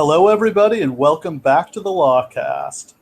Hello, everybody, and welcome back to the Lawcast.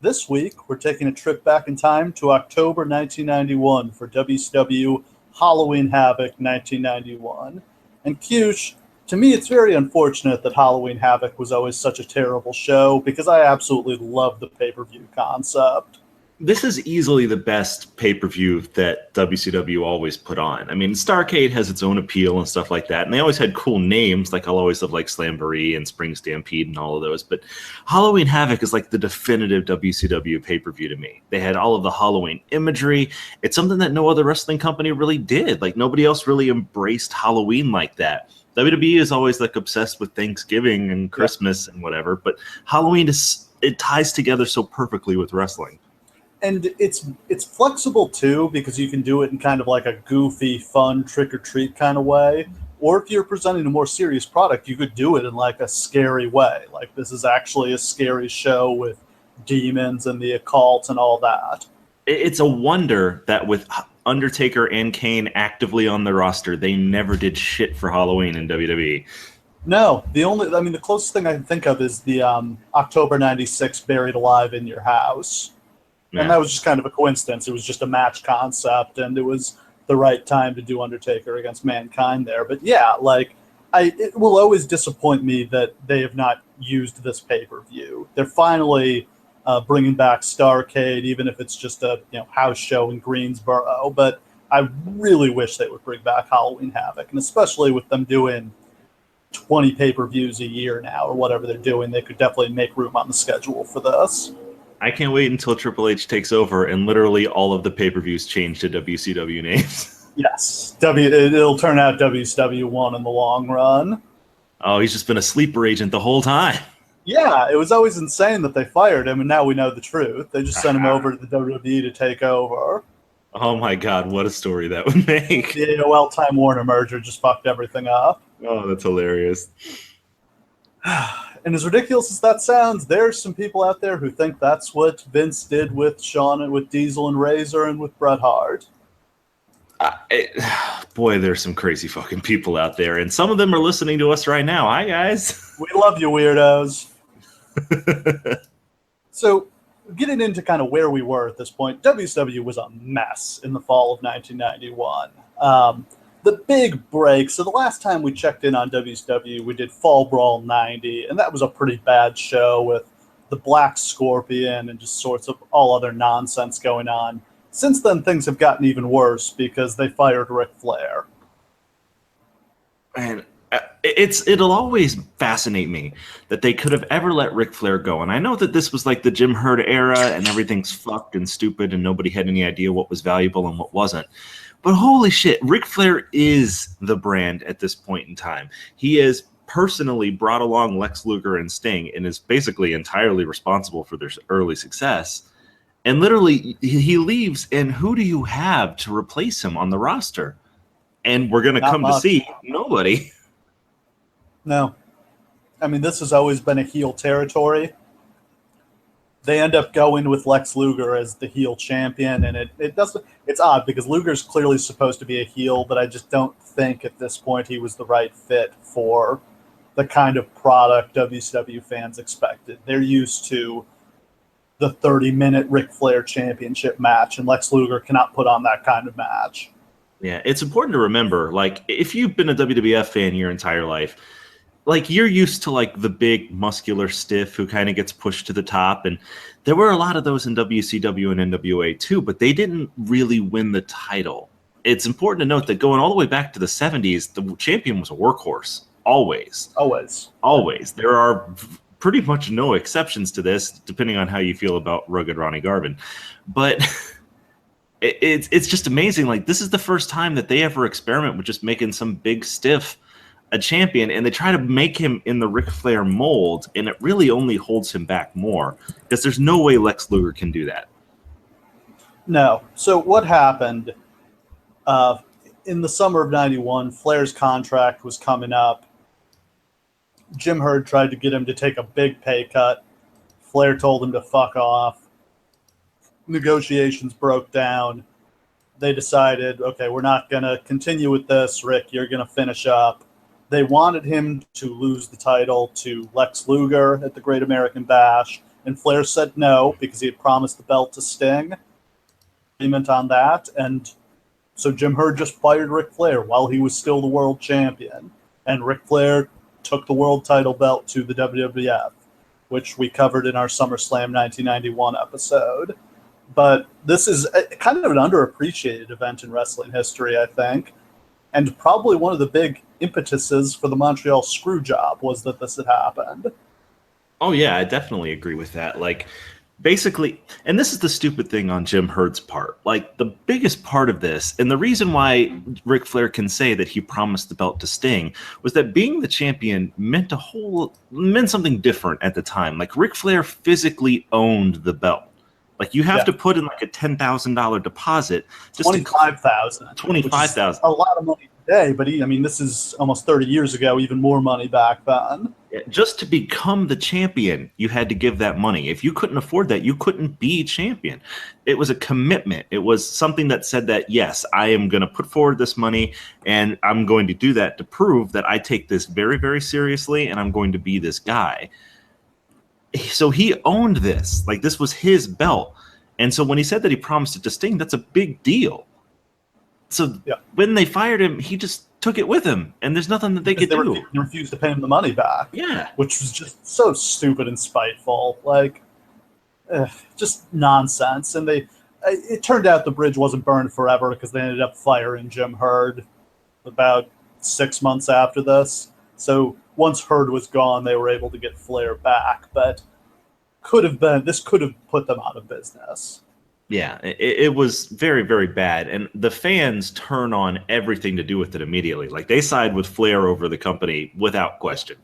This week, we're taking a trip back in time to October 1991 for WCW Halloween Havoc 1991. And Cush, to me, it's very unfortunate that Halloween Havoc was always such a terrible show because I absolutely love the pay-per-view concept. This is easily the best pay-per-view that WCW always put on. I mean, Starrcade has its own appeal and stuff like that, and they always had cool names, like I'll always love like Slamboree and Spring Stampede and all of those, but Halloween Havoc is like the definitive WCW pay-per-view to me. They had all of the Halloween imagery. It's something that no other wrestling company really did. Like, nobody else really embraced Halloween like that. WWE is always like obsessed with Thanksgiving and Christmas and whatever, but Halloween it ties together so perfectly with wrestling. And it's flexible, too, because you can do it in kind of like a goofy, fun, trick-or-treat kind of way. Or if you're presenting a more serious product, you could do it in like a scary way. Like, this is actually a scary show with demons and the occult and all that. It's a wonder that with Undertaker and Kane actively on the roster, they never did shit for Halloween in WWE. No, the closest thing I can think of is the October 96 Buried Alive in Your House. Yeah. And that was just kind of a coincidence. It was just a match concept, and it was the right time to do Undertaker against Mankind there. But yeah, it will always disappoint me that they have not used this pay-per-view. They're finally bringing back Starrcade, even if it's just a house show in Greensboro. But I really wish they would bring back Halloween Havoc, and especially with them doing 20 pay-per-views a year now or whatever they're doing, they could definitely make room on the schedule for this. I can't wait until Triple H takes over and literally all of the pay-per-views change to WCW names. Yes. It'll turn out WCW1 in the long run. Oh, he's just been a sleeper agent the whole time. Yeah, it was always insane that they fired him, and now we know the truth. They just sent him over to the WWE to take over. Oh my God, what a story that would make. The AOL Time Warner merger just fucked everything up. Oh, that's hilarious. And as ridiculous as that sounds, there's some people out there who think that's what Vince did with Shawn and with Diesel and Razor and with Bret Hart. Boy, there's some crazy fucking people out there, and some of them are listening to us right now. Hi, guys. We love you, weirdos. So, getting into kind of where we were at this point, WCW was a mess in the fall of 1991. The big break, so the last time we checked in on WCW, we did Fall Brawl 90, and that was a pretty bad show with the Black Scorpion and just sorts of all other nonsense going on. Since then, things have gotten even worse because they fired Ric Flair. Man, it'll always fascinate me that they could have ever let Ric Flair go. And I know that this was like the Jim Herd era and everything's fucked and stupid and nobody had any idea what was valuable and what wasn't. But holy shit, Ric Flair is the brand at this point in time. He has personally brought along Lex Luger and Sting and is basically entirely responsible for their early success. And literally, he leaves, and who do you have to replace him on the roster? And we're going to come to see nobody. No. I mean, this has always been a heel territory. They end up going with Lex Luger as the heel champion, and it doesn't. It's odd because Luger's clearly supposed to be a heel, but I just don't think at this point he was the right fit for the kind of product WCW fans expected. They're used to the 30-minute Ric Flair championship match, and Lex Luger cannot put on that kind of match. Yeah, it's important to remember, like, if you've been a WWF fan your entire life, like, you're used to, like, the big, muscular stiff who kind of gets pushed to the top, and there were a lot of those in WCW and NWA, too, but they didn't really win the title. It's important to note that going all the way back to the 70s, the champion was a workhorse. Always. There are pretty much no exceptions to this, depending on how you feel about rugged Ronnie Garvin. But it's just amazing. Like, this is the first time that they ever experiment with just making some big stiff a champion, and they try to make him in the Ric Flair mold, and it really only holds him back more because there's no way Lex Luger can do that. No. So what happened in the summer of 91, Flair's contract was coming up. Jim Herd tried to get him to take a big pay cut. Flair told him to fuck off. Negotiations broke down. They decided, okay, we're not going to continue with this. Rick, you're going to finish up. They wanted him to lose the title to Lex Luger at the Great American Bash, and Flair said no because he had promised the belt to Sting. Agreement on that, and so Jim Herd just fired Ric Flair while he was still the world champion, and Ric Flair took the world title belt to the WWF, which we covered in our SummerSlam 1991 episode. But this is kind of an underappreciated event in wrestling history, I think, and probably one of the big impetuses for the Montreal Screwjob was that this had happened. Oh, yeah, I definitely agree with that. Like, basically, and this is the stupid thing on Jim Herd's part, like, the biggest part of this, and the reason why Ric Flair can say that he promised the belt to Sting, was that being the champion meant something different at the time. Like, Ric Flair physically owned the belt. Like, you have to put in like a $10,000 deposit. $25,000. $25,000. A lot of money today, but this is almost 30 years ago, even more money back then. Just to become the champion, you had to give that money. If you couldn't afford that, you couldn't be champion. It was a commitment. It was something that said that, yes, I am going to put forward this money, and I'm going to do that to prove that I take this very, very seriously, and I'm going to be this guy. So he owned this. Like, this was his belt. And so when he said that he promised it to Sting, that's a big deal. So when they fired him, he just took it with him, and there's nothing that they could do. They refused to pay him the money back. Yeah. Which was just so stupid and spiteful. Like, just nonsense. And it turned out the bridge wasn't burned forever because they ended up firing Jim Herd about 6 months after this. So once Herd was gone, they were able to get Flair back, but this could have put them out of business. Yeah, it was very, very bad, and the fans turn on everything to do with it immediately. Like, they side with Flair over the company without question.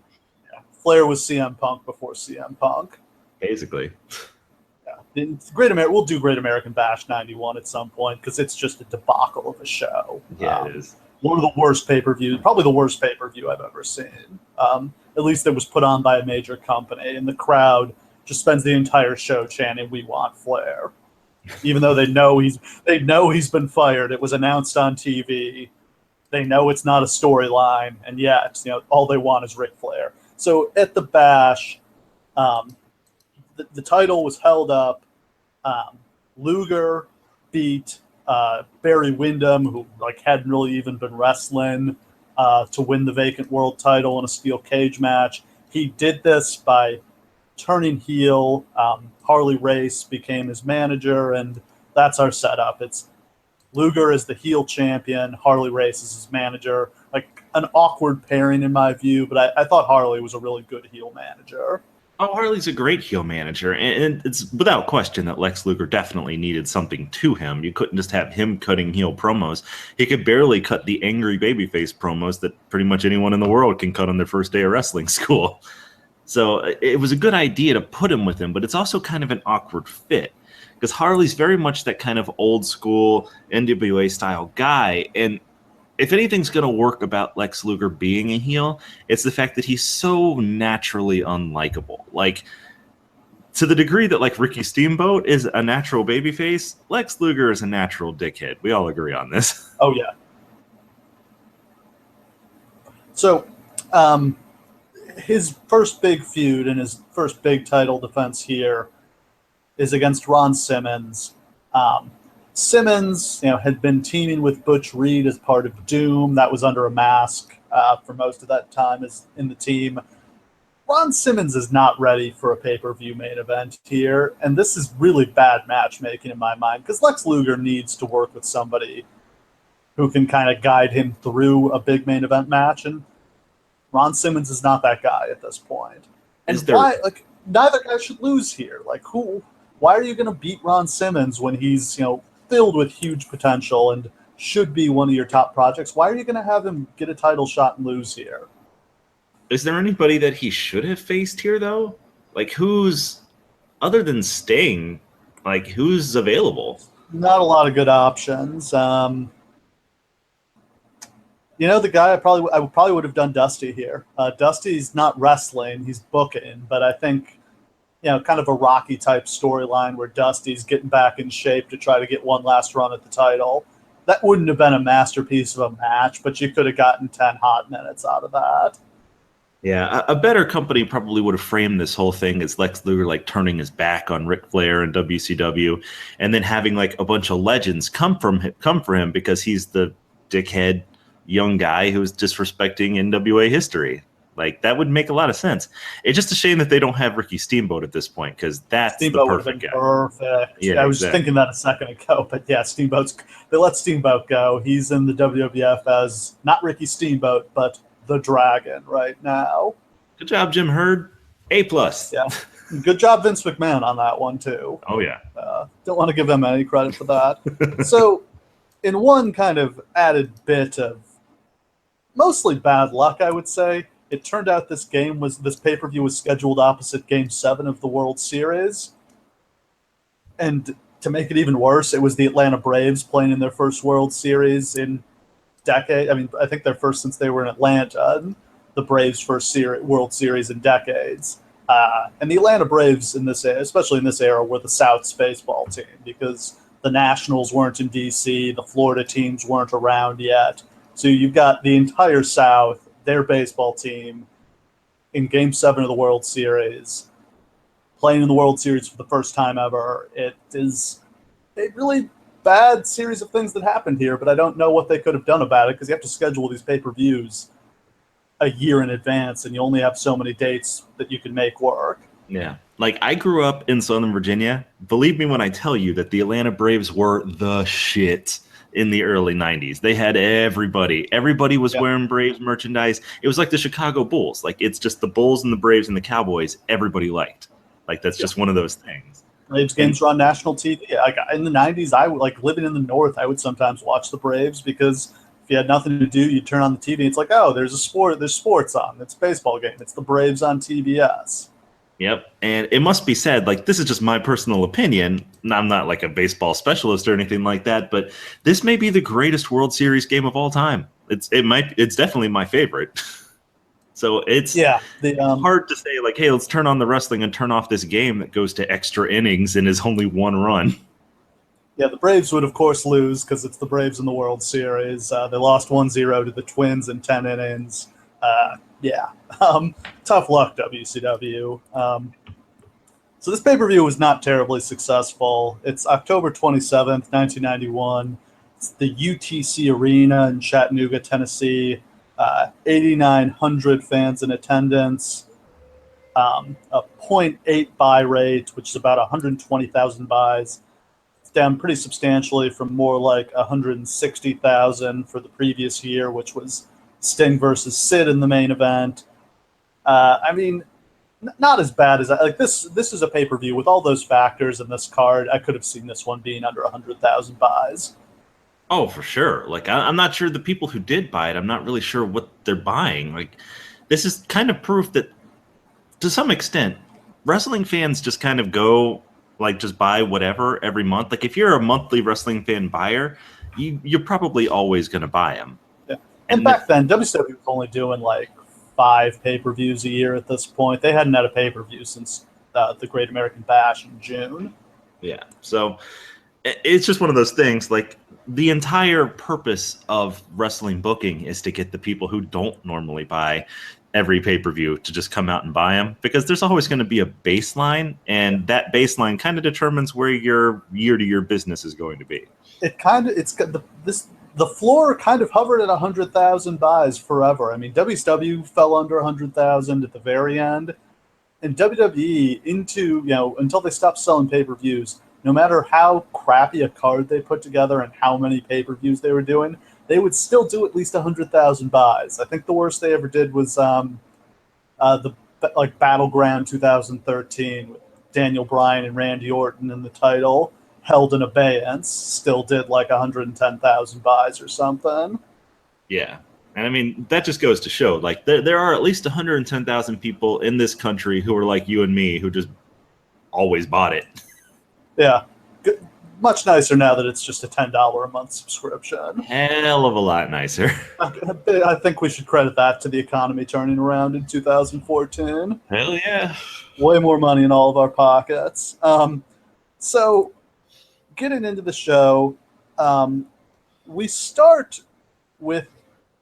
Yeah. Flair was CM Punk before CM Punk. Basically. Yeah. We'll do Great American Bash 91 at some point because it's just a debacle of a show. Yeah, it is. One of the worst pay-per-views, probably the worst pay-per-view I've ever seen. At least it was put on by a major company, and the crowd just spends the entire show chanting, "We want Flair." Even though they know he's been fired. It was announced on TV. They know it's not a storyline, and yet, all they want is Ric Flair. So at the Bash, the title was held up. Luger beat Barry Windham, who hadn't really even been wrestling, to win the vacant world title in a steel cage match. He did this by turning heel. Harley Race became his manager, and that's our setup. It's Luger is the heel champion, Harley Race is his manager. Like, an awkward pairing in my view, but I thought Harley was a really good heel manager. Oh, Harley's a great heel manager, and it's without question that Lex Luger definitely needed something to him. You couldn't just have him cutting heel promos. He could barely cut the angry babyface promos that pretty much anyone in the world can cut on their first day of wrestling school. So it was a good idea to put him with him, but it's also kind of an awkward fit because Harley's very much that kind of old school NWA style guy. And if anything's going to work about Lex Luger being a heel, it's the fact that he's so naturally unlikable. Like, to the degree that Ricky Steamboat is a natural babyface, Lex Luger is a natural dickhead. We all agree on this. Oh, yeah. So, his first big feud and his first big title defense here is against Ron Simmons. Simmons, had been teaming with Butch Reed as part of Doom. That was under a mask for most of that time as in the team. Ron Simmons is not ready for a pay-per-view main event here, and this is really bad matchmaking in my mind because Lex Luger needs to work with somebody who can kind of guide him through a big main event match, and Ron Simmons is not that guy at this point. And why? Neither guy should lose here. Why are you going to beat Ron Simmons when he's, filled with huge potential and should be one of your top projects? Why are you going to have him get a title shot and lose here? Is there anybody that he should have faced here, though? Who's, other than Sting, who's available? Not a lot of good options. The guy I probably would have done Dusty here. Dusty's not wrestling; he's booking. But I think, kind of a Rocky type storyline where Dusty's getting back in shape to try to get one last run at the title. that wouldn't have been a masterpiece of a match, but you could have gotten 10 hot minutes out of that. Yeah, a better company probably would have framed this whole thing as Lex Luger like turning his back on Ric Flair and WCW, and then having like a bunch of legends come for him because he's the dickhead young guy who's disrespecting NWA history. Like that would make a lot of sense. It's just a shame that they don't have Ricky Steamboat at this point because that's Steamboat the perfect guy. Perfect. Yeah, I was just thinking that a second ago, but yeah, they let Steamboat go. He's in the WWF as not Ricky Steamboat, but the Dragon right now. Good job, Jim Herd. A+. Yeah. Good job, Vince McMahon, on that one, too. Oh, yeah. Don't want to give him any credit for that. So, in one kind of added bit of mostly bad luck, I would say, it turned out this pay-per-view was scheduled opposite Game 7 of the World Series. And to make it even worse, it was the Atlanta Braves playing in their first World Series in decade. I mean, I think their first since they were in Atlanta, and the Braves' first World Series in decades. And the Atlanta Braves in this, especially in this era, were the South's baseball team because the Nationals weren't in D.C., the Florida teams weren't around yet. So you've got the entire South, their baseball team, in Game 7 of the World Series, playing in the World Series for the first time ever. It is a really bad series of things that happened here, but I don't know what they could have done about it because you have to schedule these pay-per-views a year in advance, and you only have so many dates that you can make work. Yeah. Like, I grew up in Southern Virginia. Believe me when I tell you that the Atlanta Braves were the shit in the early 90s. They had everybody. Everybody was wearing Braves merchandise. It was like the Chicago Bulls. Like, it's just the Bulls and the Braves and the Cowboys everybody liked. Like, that's just one of those things. Braves games were on national TV. Like, in the 90s, I would, like, living in the North, I would sometimes watch the Braves because if you had nothing to do, you'd turn on the TV. And it's like, oh, there's sports on. It's a baseball game. It's the Braves on TBS. Yep. And it must be said, like, this is just my personal opinion. I'm not like a baseball specialist or anything like that, but this may be the greatest World Series game of all time. It's definitely my favorite. So it's hard to say, like, hey, let's turn on the wrestling and turn off this game that goes to extra innings and is only one run. Yeah, the Braves would, of course, lose because it's the Braves in the World Series. They lost 1-0 to the Twins in 10 innings. Tough luck, WCW. So this pay-per-view was not terribly successful. It's October 27th, 1991. It's the UTC Arena in Chattanooga, Tennessee. 8,900 fans in attendance. A 0.8 buy rate, which is about 120,000 buys. It's down pretty substantially from more like 160,000 for the previous year, which was Sting versus Sid in the main event. I mean, not as bad as like this. This is a pay-per-view with all those factors in this card. I could have seen this one being under 100,000 buys. Oh, for sure. Like, I'm not sure the people who did buy it, I'm not really sure what they're buying. Like, this is kind of proof that, to some extent, wrestling fans just kind of go, like, just buy whatever every month. Like, if you're a monthly wrestling fan buyer, you're probably always going to buy them. Yeah. And back then, WCW was only doing, like, 5 pay-per-views a year at this point. They hadn't had a pay-per-view since the Great American Bash in June. Yeah. So it's just one of those things, like, the entire purpose of wrestling booking is to get the people who don't normally buy every pay-per-view to just come out and buy them, because there's always going to be a baseline, and that baseline kind of determines where your year-to-year business is going to be. The floor kind of hovered at 100,000 buys forever. I mean, WCW fell under 100,000 at the very end, and WWE until they stopped selling pay-per-views, no matter how crappy a card they put together and how many pay-per-views they were doing, they would still do at least 100,000 buys. I think the worst they ever did was the Battleground 2013 with Daniel Bryan and Randy Orton in the title, held in abeyance, still did like 110,000 buys or something. Yeah. And I mean, that just goes to show, like, there are at least 110,000 people in this country who are like you and me, who just always bought it. Yeah. Much nicer now that it's just a $10 a month subscription. Hell of a lot nicer. I think we should credit that to the economy turning around in 2014. Hell yeah. Way more money in all of our pockets. So, getting into the show, we start with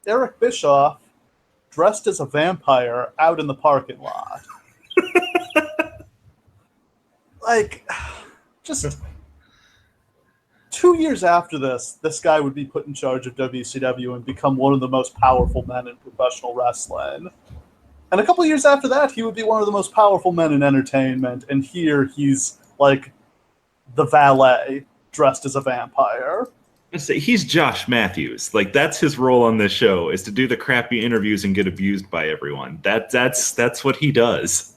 Eric Bischoff dressed as a vampire out in the parking lot. Like, just 2 years after this guy would be put in charge of WCW and become one of the most powerful men in professional wrestling. And a couple of years after that, he would be one of the most powerful men in entertainment. And here he's like the valet dressed as a vampire. He's Josh Matthews. Like, that's his role on this show, is to do the crappy interviews and get abused by everyone. That's what he does.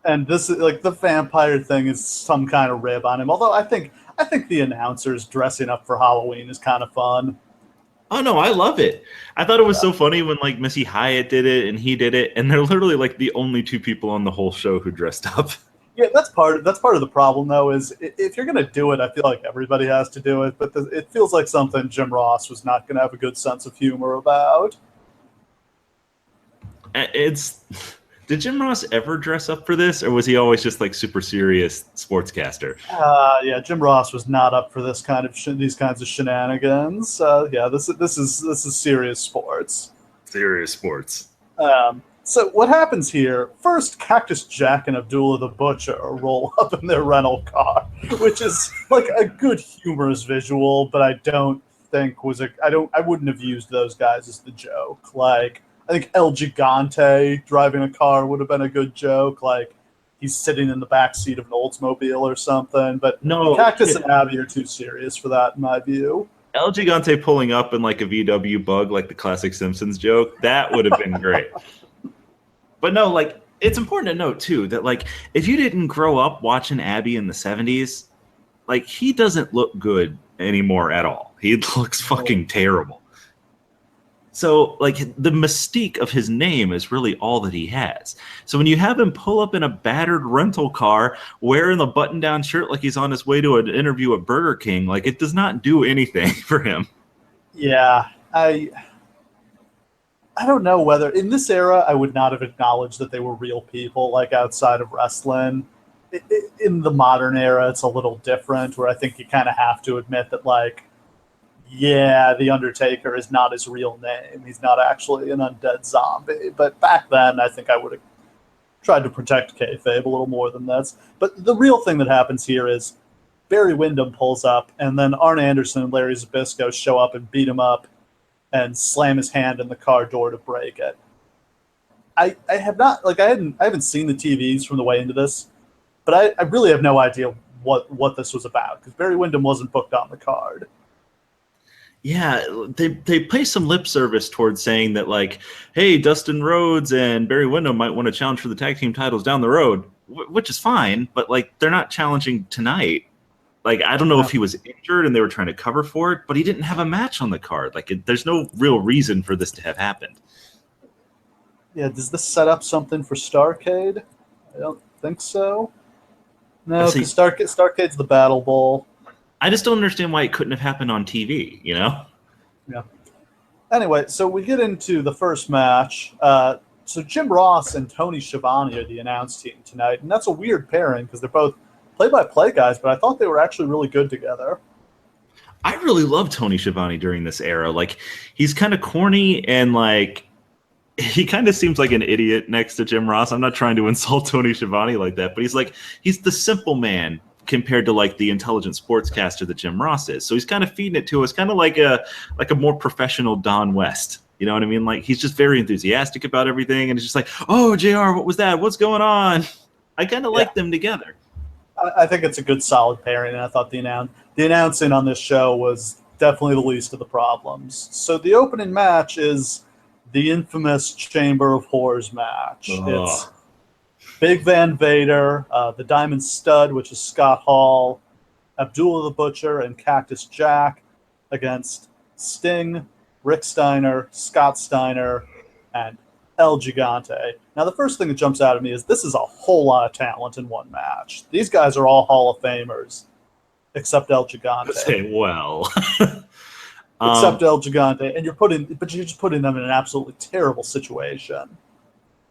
And this is like the vampire thing is some kind of rib on him. Although I think the announcers dressing up for Halloween is kind of fun. Oh no, I love it. I thought it was so funny when like Missy Hyatt did it and he did it, and they're literally like the only two people on the whole show who dressed up. Yeah, that's part of the problem, though, is if you're going to do it, I feel like everybody has to do it, but it feels like something Jim Ross was not going to have a good sense of humor about. Did Jim Ross ever dress up for this, or was he always just like super serious sportscaster? Yeah, Jim Ross was not up for this kind of these kinds of shenanigans. Yeah, this is serious sports. Serious sports. So what happens here? First, Cactus Jack and Abdullah the Butcher roll up in their rental car, which is like a good humorous visual, but I don't think I wouldn't have used those guys as the joke. Like, I think El Gigante driving a car would have been a good joke. Like, he's sitting in the back seat of an Oldsmobile or something. But no, Cactus and Abby are too serious for that, in my view. El Gigante pulling up in like a VW Bug, like the classic Simpsons joke, that would have been great. But no, like, it's important to note, too, that, like, if you didn't grow up watching Abby in the 70s, like, he doesn't look good anymore at all. He looks fucking terrible. So, like, the mystique of his name is really all that he has. So when you have him pull up in a battered rental car, wearing a button-down shirt like he's on his way to an interview at Burger King, like, it does not do anything for him. Yeah, I don't know whether in this era I would not have acknowledged that they were real people, like outside of wrestling. In the modern era, it's a little different, where I think you kind of have to admit that, like, yeah, The Undertaker is not his real name. He's not actually an undead zombie. But back then, I think I would have tried to protect kayfabe a little more than this. But the real thing that happens here is Barry Windham pulls up, and then Arn Anderson and Larry Zbyszko show up and beat him up and slam his hand in the car door to break it. I haven't seen the TVs from the way into this, but I really have no idea what this was about, because Barry Windham wasn't booked on the card. Yeah, they play some lip service towards saying that, like, hey, Dustin Rhodes and Barry Windham might want to challenge for the tag team titles down the road, which is fine, but, like, they're not challenging tonight. Like, I don't know if he was injured and they were trying to cover for it, but he didn't have a match on the card. Like, there's no real reason for this to have happened. Yeah, does this set up something for Starrcade? I don't think so. No, because Starrcade's the Battle Bowl. I just don't understand why it couldn't have happened on TV, you know? Yeah. Anyway, so we get into the first match. So Jim Ross and Tony Schiavone are the announce team tonight, and that's a weird pairing because they're both play-by-play guys, but I thought they were actually really good together. I really love Tony Schiavone during this era. Like, he's kind of corny and, like, he kind of seems like an idiot next to Jim Ross. I'm not trying to insult Tony Schiavone like that, but he's the simple man compared to, like, the intelligent sportscaster that Jim Ross is. So he's kind of feeding it to us, kind of like a more professional Don West. You know what I mean? Like, he's just very enthusiastic about everything, and it's just like, oh, JR, what was that? What's going on? I kind of like them together. I think it's a good, solid pairing, and I thought the announcing on this show was definitely the least of the problems. So the opening match is the infamous Chamber of Horrors match. It's Big Van Vader, the Diamond Stud, which is Scott Hall, Abdullah the Butcher, and Cactus Jack against Sting, Rick Steiner, Scott Steiner, and El Gigante. Now, the first thing that jumps out at me is this is a whole lot of talent in one match. These guys are all Hall of Famers, except El Gigante. Well, except El Gigante, and you're just putting them in an absolutely terrible situation.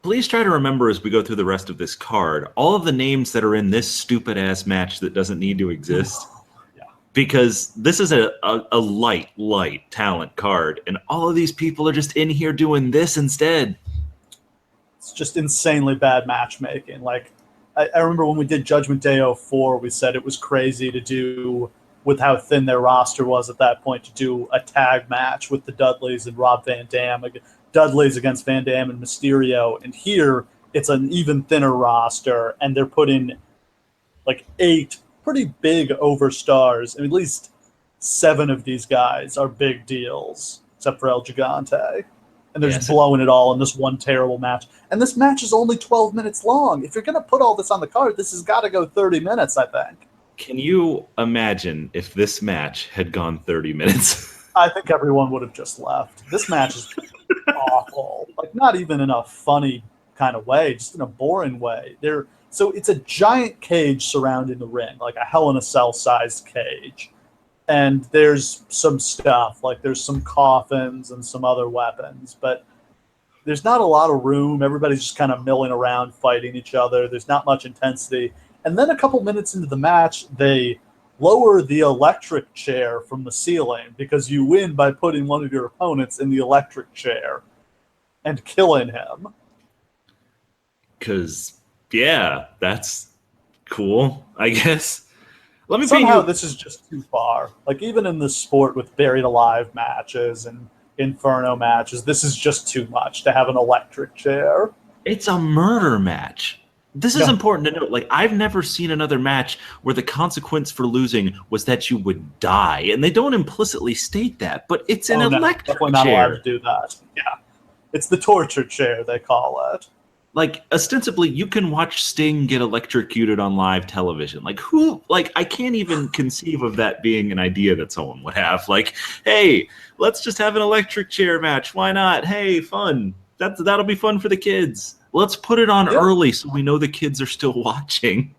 Please try to remember as we go through the rest of this card, all of the names that are in this stupid ass match that doesn't need to exist. because this is a light talent card, and all of these people are just in here doing this instead. It's just insanely bad matchmaking. Like, I remember when we did Judgment Day 04, we said it was crazy to do, with how thin their roster was at that point, to do a tag match with the Dudleys and Rob Van Dam. Dudleys against Van Dam and Mysterio. And here, it's an even thinner roster, and they're putting like 8 pretty big overstars. I mean, at least 7 of these guys are big deals, except for El Gigante. And they're just blowing it all in this one terrible match. And this match is only 12 minutes long. If you're going to put all this on the card, this has got to go 30 minutes, I think. Can you imagine if this match had gone 30 minutes? I think everyone would have just left. This match is awful. Like, not even in a funny kind of way, just in a boring way. So it's a giant cage surrounding the ring, like a Hell in a Cell-sized cage. And there's some stuff, like there's some coffins and some other weapons, but there's not a lot of room. Everybody's just kind of milling around, fighting each other. There's not much intensity. And then a couple minutes into the match, they lower the electric chair from the ceiling, because you win by putting one of your opponents in the electric chair and killing him. Because, yeah, that's cool, I guess. Somehow this is just too far. Like, even in this sport with buried alive matches and Inferno matches, this is just too much to have an electric chair. It's a murder match. This is important to note. Like, I've never seen another match where the consequence for losing was that you would die. And they don't implicitly state that, but it's an electric definitely not chair. Allowed to do that. Yeah. It's the torture chair, they call it. Like, ostensibly, you can watch Sting get electrocuted on live television. Like, who? Like, I can't even conceive of that being an idea that someone would have. Like, hey, let's just have an electric chair match. Why not? Hey, fun. That'll be fun for the kids. Let's put it on early so we know the kids are still watching.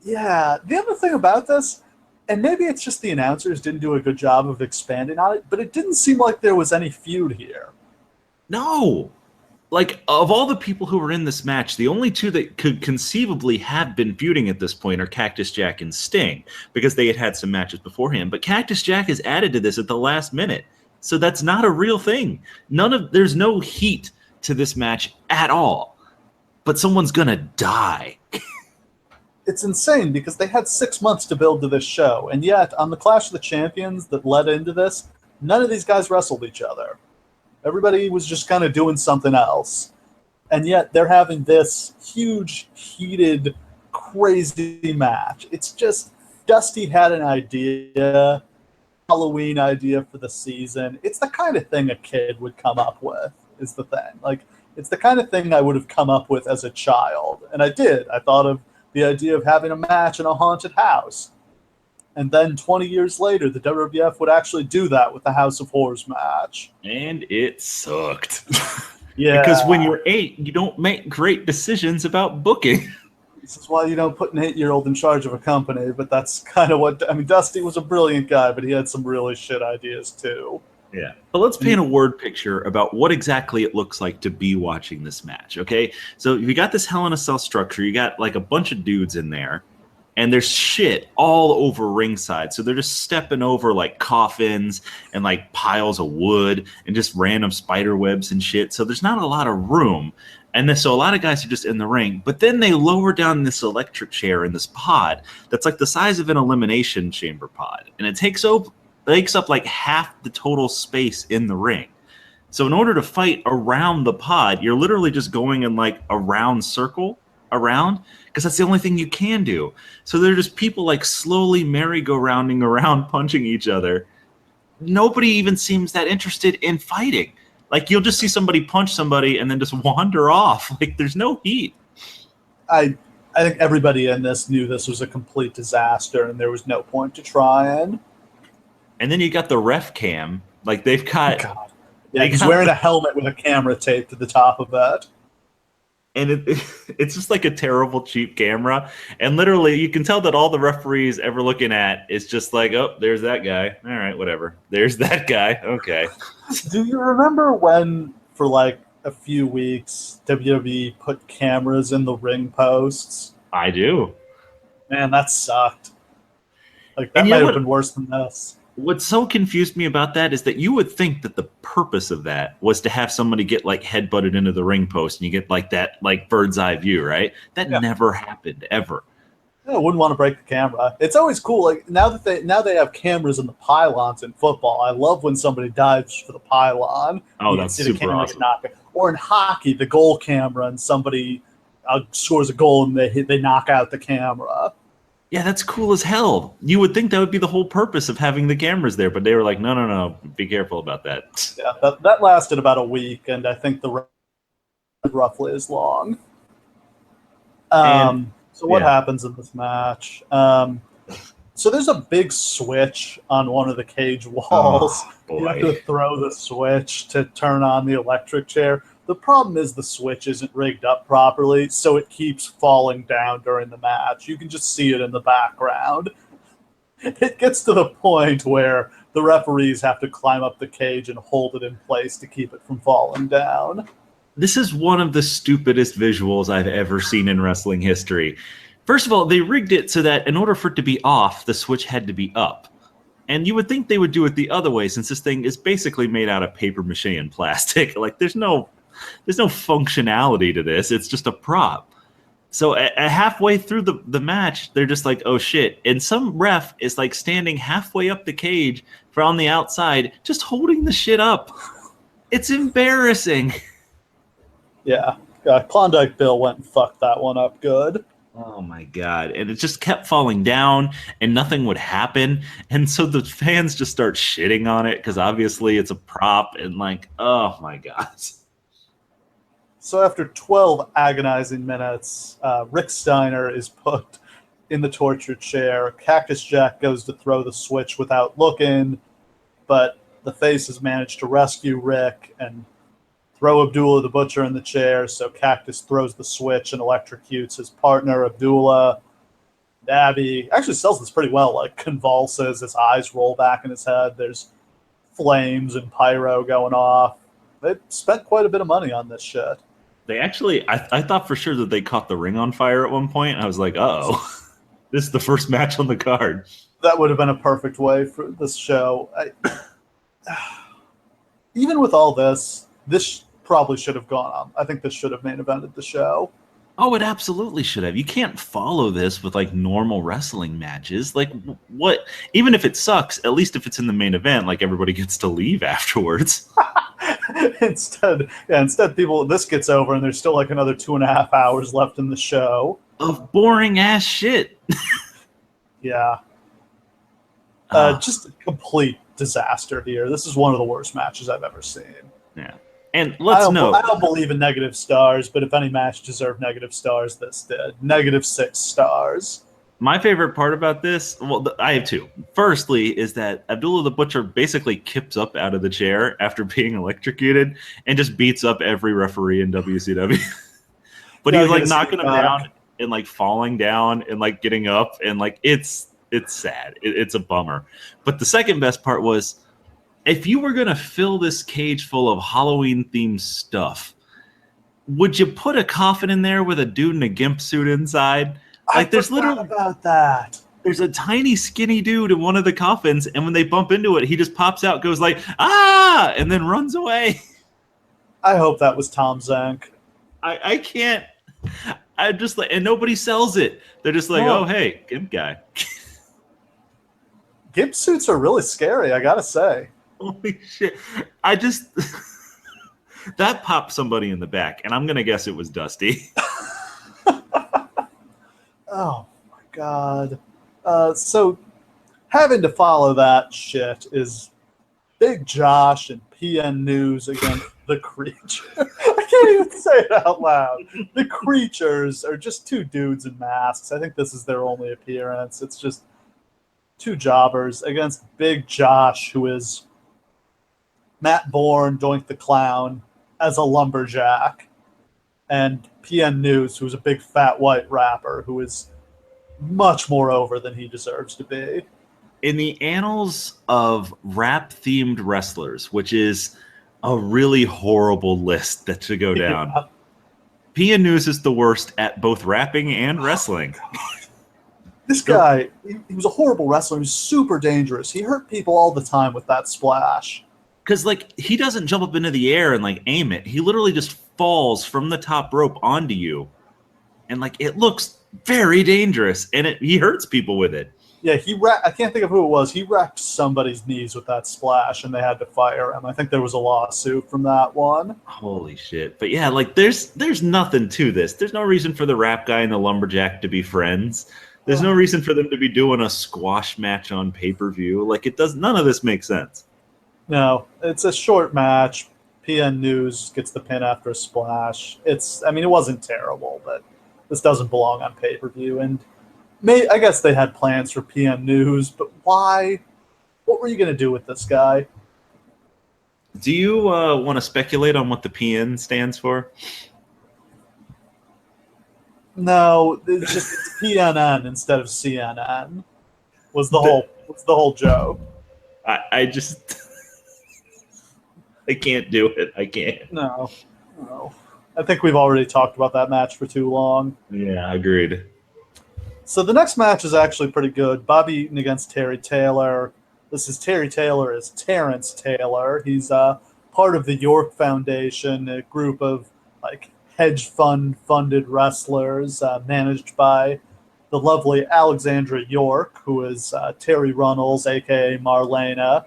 Yeah. The other thing about this, and maybe it's just the announcers didn't do a good job of expanding on it, but it didn't seem like there was any feud here. No. Like, of all the people who were in this match, the only 2 that could conceivably have been feuding at this point are Cactus Jack and Sting, because they had some matches beforehand. But Cactus Jack is added to this at the last minute, so that's not a real thing. There's no heat to this match at all. But someone's gonna die. It's insane, because they had 6 months to build to this show, and yet on the Clash of the Champions that led into this, none of these guys wrestled each other. Everybody was just kind of doing something else. And yet they're having this huge, heated, crazy match. It's just, Dusty had an idea, Halloween idea for the season. It's the kind of thing a kid would come up with, is the thing. Like, it's the kind of thing I would have come up with as a child. And I did. I thought of the idea of having a match in a haunted house. And then 20 years later, the WWF would actually do that with the House of Horrors match. And it sucked. Yeah. Because when you're 8, you don't make great decisions about booking. This is why you don't put an 8-year-old in charge of a company, but that's kind of what... I mean, Dusty was a brilliant guy, but he had some really shit ideas, too. Yeah. But let's paint a word picture about what exactly it looks like to be watching this match, okay? So you got this Hell in a Cell structure. You got, like, a bunch of dudes in there. And there's shit all over ringside. So they're just stepping over like coffins and like piles of wood and just random spider webs and shit. So there's not a lot of room. And so a lot of guys are just in the ring. But then they lower down this electric chair in this pod that's like the size of an elimination chamber pod. And it takes up like half the total space in the ring. So in order to fight around the pod, you're literally just going in like a round circle around, because that's the only thing you can do. So they're just people like slowly merry-go-rounding around, punching each other. Nobody even seems that interested in fighting. Like, you'll just see somebody punch somebody and then just wander off. Like, there's no heat. I think everybody in this knew this was a complete disaster and there was no point to trying. And then you got the ref cam. Like, they've got... God. Yeah, he's wearing a helmet with a camera taped to the top of it. And it's just like a terrible, cheap camera. And literally, you can tell that all the referee's ever looking at is just like, oh, there's that guy. All right, whatever. There's that guy. Okay. Do you remember when, for like a few weeks, WWE put cameras in the ring posts? I do. Man, that sucked. Like, that might have been worse than this. What so confused me about that is that you would think that the purpose of that was to have somebody get like headbutted into the ring post and you get like that like bird's eye view, right? That never happened ever. I wouldn't want to break the camera. It's always cool. Like now they have cameras in the pylons in football. I love when somebody dives for the pylon. Oh, that's super awesome. Or in hockey, the goal camera and somebody scores a goal and they knock out the camera. Yeah, that's cool as hell. You would think that would be the whole purpose of having the cameras there, but they were like, no, be careful about that. Yeah, that lasted about a week, and I think the roughly as long. So what happens in this match? So there's a big switch on one of the cage walls. You have to throw the switch to turn on the electric chair. The problem is the switch isn't rigged up properly, so it keeps falling down during the match. You can just see it in the background. It gets to the point where the referees have to climb up the cage and hold it in place to keep it from falling down. This is one of the stupidest visuals I've ever seen in wrestling history. First of all, they rigged it so that in order for it to be off, the switch had to be up. And you would think they would do it the other way, since this thing is basically made out of paper mache and plastic. Like, there's no functionality to this. It's just a prop. So halfway through the match, they're just like, oh shit. And some ref is like standing halfway up the cage from the outside, just holding the shit up. It's embarrassing. Yeah. Klondike Bill went and fucked that one up good. Oh my God. And it just kept falling down and nothing would happen. And so the fans just start shitting on it because obviously it's a prop and like, oh my God. So after 12 agonizing minutes, Rick Steiner is put in the torture chair. Cactus Jack goes to throw the switch without looking, but the Faces manage to rescue Rick and throw Abdullah the Butcher in the chair, so Cactus throws the switch and electrocutes his partner, Abdullah. Abby actually sells this pretty well, like convulses, his eyes roll back in his head, there's flames and pyro going off. They spent quite a bit of money on this shit. They actually, I thought for sure that they caught the ring on fire at one point. I was like, uh-oh, this is the first match on the card. That would have been a perfect way for this show. Even with all this probably should have gone on. I think this should have main evented the show. Oh, it absolutely should have. You can't follow this with like normal wrestling matches. Like what? Even if it sucks, at least if it's in the main event, like everybody gets to leave afterwards. Instead, this gets over and there's still like another 2.5 hours left in the show of boring ass shit. Yeah. Just a complete disaster here. This is one of the worst matches I've ever seen. Yeah. And let's note, I don't believe in negative stars, but if any match deserved negative stars, this did. -6 stars. My favorite part about this, well, I have two. Firstly, is that Abdullah the Butcher basically kips up out of the chair after being electrocuted and just beats up every referee in WCW. But he's like knocking him down and like falling down and like getting up and like it's sad. It's a bummer. But the second best part was, if you were going to fill this cage full of Halloween-themed stuff, would you put a coffin in there with a dude in a gimp suit inside? Like, there's literally about that. There's a tiny, skinny dude in one of the coffins, and when they bump into it, he just pops out, goes like, ah, and then runs away. I hope that was Tom Zenk. I can't. I just like, and nobody sells it. They're just like, oh, hey, gimp guy. Gimp suits are really scary, I gotta say. Holy shit. I just... that popped somebody in the back, and I'm going to guess it was Dusty. Oh, my God. So, having to follow that shit is Big Josh and PN News against the Creature. I can't even say it out loud. The Creatures are just two dudes in masks. I think this is their only appearance. It's just two jobbers against Big Josh, who is Matt Bourne, Doink the Clown, as a lumberjack, and PN News, who's a big fat white rapper who is much more over than he deserves to be. In the annals of rap-themed wrestlers, which is a really horrible list that should go down, PN News is the worst at both rapping and wrestling. This guy, he was a horrible wrestler. He was super dangerous. He hurt people all the time with that splash. Because, like, he doesn't jump up into the air and, like, aim it. He literally just falls from the top rope onto you. And, like, it looks very dangerous. And he hurts people with it. Yeah, I can't think of who it was. He wrecked somebody's knees with that splash, and they had to fire him. I think there was a lawsuit from that one. Holy shit. But, yeah, like, there's nothing to this. There's no reason for the rap guy and the lumberjack to be friends. There's no reason for them to be doing a squash match on pay-per-view. Like, none of this makes sense. No, it's a short match. PN News gets the pin after a splash. It wasn't terrible, but this doesn't belong on pay-per-view. And I guess they had plans for PN News, but why? What were you going to do with this guy? Do you want to speculate on what the PN stands for? No, it's PNN instead of CNN. Was the whole joke. I just I can't do it. I can't. No. I think we've already talked about that match for too long. Yeah, agreed. So the next match is actually pretty good. Bobby Eaton against Terry Taylor. Terry Taylor is Terrence Taylor. He's part of the York Foundation, a group of like hedge fund funded wrestlers managed by the lovely Alexandra York, who is Terry Runnels, aka Marlena.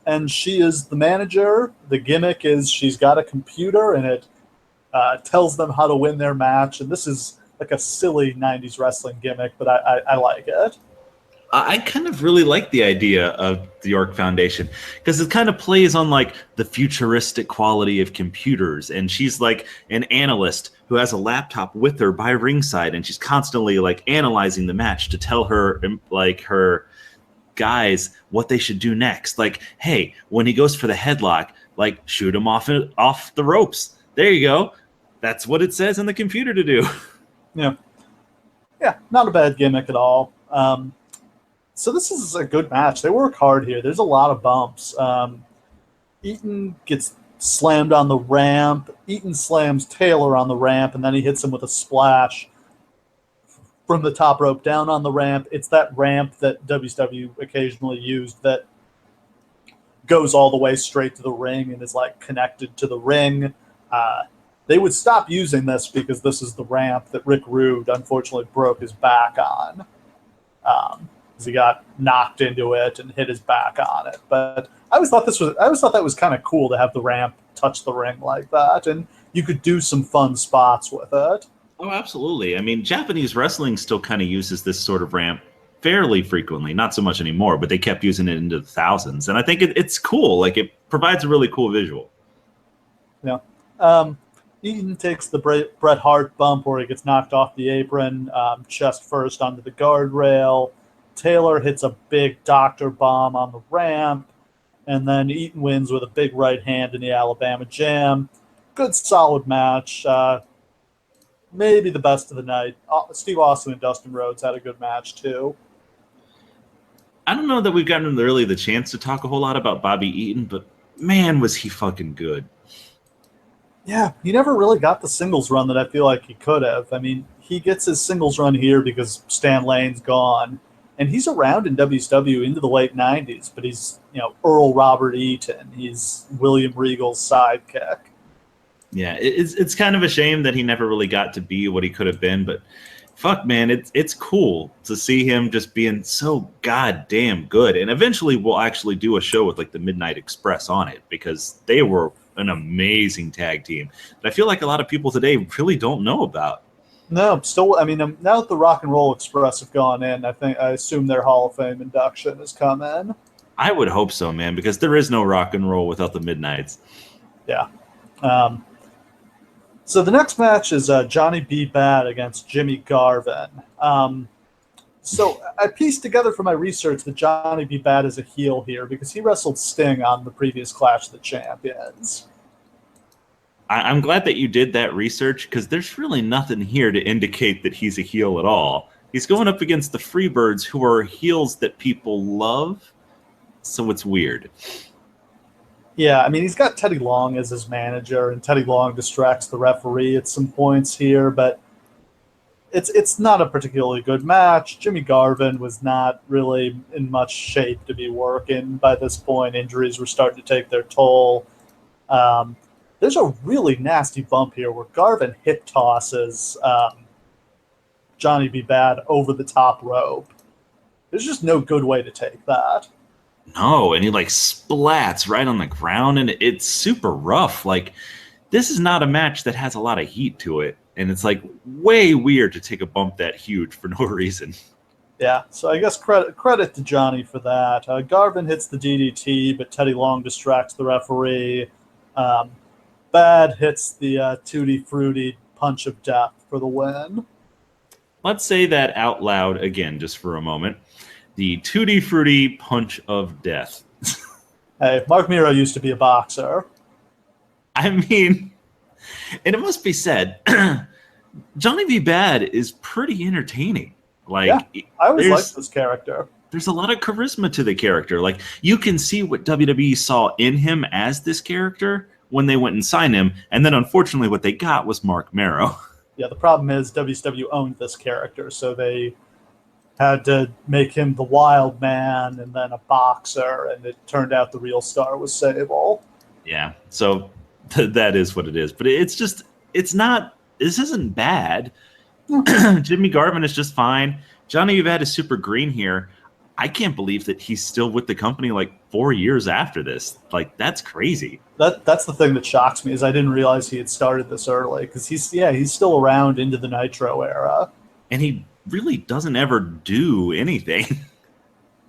And she is the manager. The gimmick is she's got a computer and it tells them how to win their match. And this is like a silly 90s wrestling gimmick, but I like it. I kind of really like the idea of the York Foundation because it kind of plays on like the futuristic quality of computers. And she's like an analyst who has a laptop with her by ringside, and she's constantly like analyzing the match to tell her guys what they should do next. Like, hey, when he goes for the headlock, like shoot him off the ropes. There you go. That's what it says in the computer to do. Yeah, not a bad gimmick at all. So this is a good match. They work hard here. There's a lot of bumps. Eaton gets slammed on the ramp. Eaton slams Taylor on the ramp, and then he hits him with a splash from the top rope down on the ramp. It's that ramp that WCW occasionally used that goes all the way straight to the ring and is like connected to the ring. They would stop using this because this is the ramp that Rick Rude unfortunately broke his back on. He got knocked into it and hit his back on it. But I always thought that was kind of cool to have the ramp touch the ring like that, and you could do some fun spots with it. Oh, absolutely. I mean, Japanese wrestling still kind of uses this sort of ramp fairly frequently. Not so much anymore, but they kept using it into the thousands, and I think it's cool. Like, it provides a really cool visual. Yeah. Eaton takes the Bret Hart bump where he gets knocked off the apron, chest first onto the guardrail. Taylor hits a big doctor bomb on the ramp, and then Eaton wins with a big right hand in the Alabama Jam. Good, solid match. Maybe the best of the night. Steve Austin and Dustin Rhodes had a good match, too. I don't know that we've gotten really the chance to talk a whole lot about Bobby Eaton, but man, was he fucking good. Yeah, he never really got the singles run that I feel like he could have. I mean, he gets his singles run here because Stan Lane's gone. And he's around in WCW into the late 90s, but he's, Earl Robert Eaton. He's William Regal's sidekick. Yeah, it's kind of a shame that he never really got to be what he could have been, but fuck, man, it's cool to see him just being so goddamn good. And eventually we'll actually do a show with like the Midnight Express on it because they were an amazing tag team that I feel like a lot of people today really don't know about. No, still, I mean, now that the Rock and Roll Express have gone in, I assume their Hall of Fame induction has come in. I would hope so, man, because there is no rock and roll without the Midnights. Yeah. So the next match is Johnny B. Bad against Jimmy Garvin. So I pieced together from my research that Johnny B. Bad is a heel here because he wrestled Sting on the previous Clash of the Champions. I'm glad that you did that research because there's really nothing here to indicate that he's a heel at all. He's going up against the Freebirds, who are heels that people love, so it's weird. Yeah, I mean, he's got Teddy Long as his manager, and Teddy Long distracts the referee at some points here, but it's not a particularly good match. Jimmy Garvin was not really in much shape to be working by this point. Injuries were starting to take their toll. There's a really nasty bump here where Garvin hip tosses Johnny B. Bad over the top rope. There's just no good way to take that. No, and he like splats right on the ground, and it's super rough. Like, this is not a match that has a lot of heat to it, and it's like way weird to take a bump that huge for no reason. Yeah, so I guess credit to Johnny for that. Garvin hits the DDT, but Teddy Long distracts the referee. Bad hits the Tutti Frutti punch of death for the win. Let's say that out loud again, just for a moment. The Tutti Frutti punch of death. Hey, Mark Miro used to be a boxer. I mean, and it must be said, Johnny B. Bad is pretty entertaining. Like, yeah, I always liked this character. There's a lot of charisma to the character. Like, you can see what WWE saw in him as this character when they went and signed him, and then unfortunately what they got was Mark Mero. Yeah, the problem is WCW owned this character, so they had to make him the wild man and then a boxer, and it turned out the real star was Sable. Yeah, so that is what it is. But this isn't bad. Jimmy Garvin is just fine. Johnny B. Bad is super green here. I can't believe that he's still with the company like 4 years after this. Like, that's crazy. That's the thing that shocks me, is I didn't realize he had started this early, because he's still around into the Nitro era. And he really doesn't ever do anything.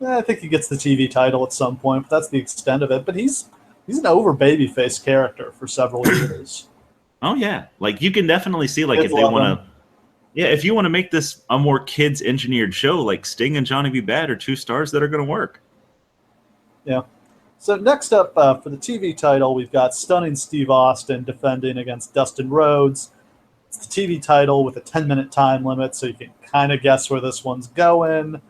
I think he gets the TV title at some point, but that's the extent of it. But he's an over babyface character for several years. Oh yeah, like you can definitely see like Kids if they want to. Yeah, if you want to make this a more kids-engineered show, like Sting and Johnny B. Bad are two stars that are going to work. Yeah. So next up for the TV title, we've got Stunning Steve Austin defending against Dustin Rhodes. It's the TV title with a 10-minute time limit, so you can kind of guess where this one's going.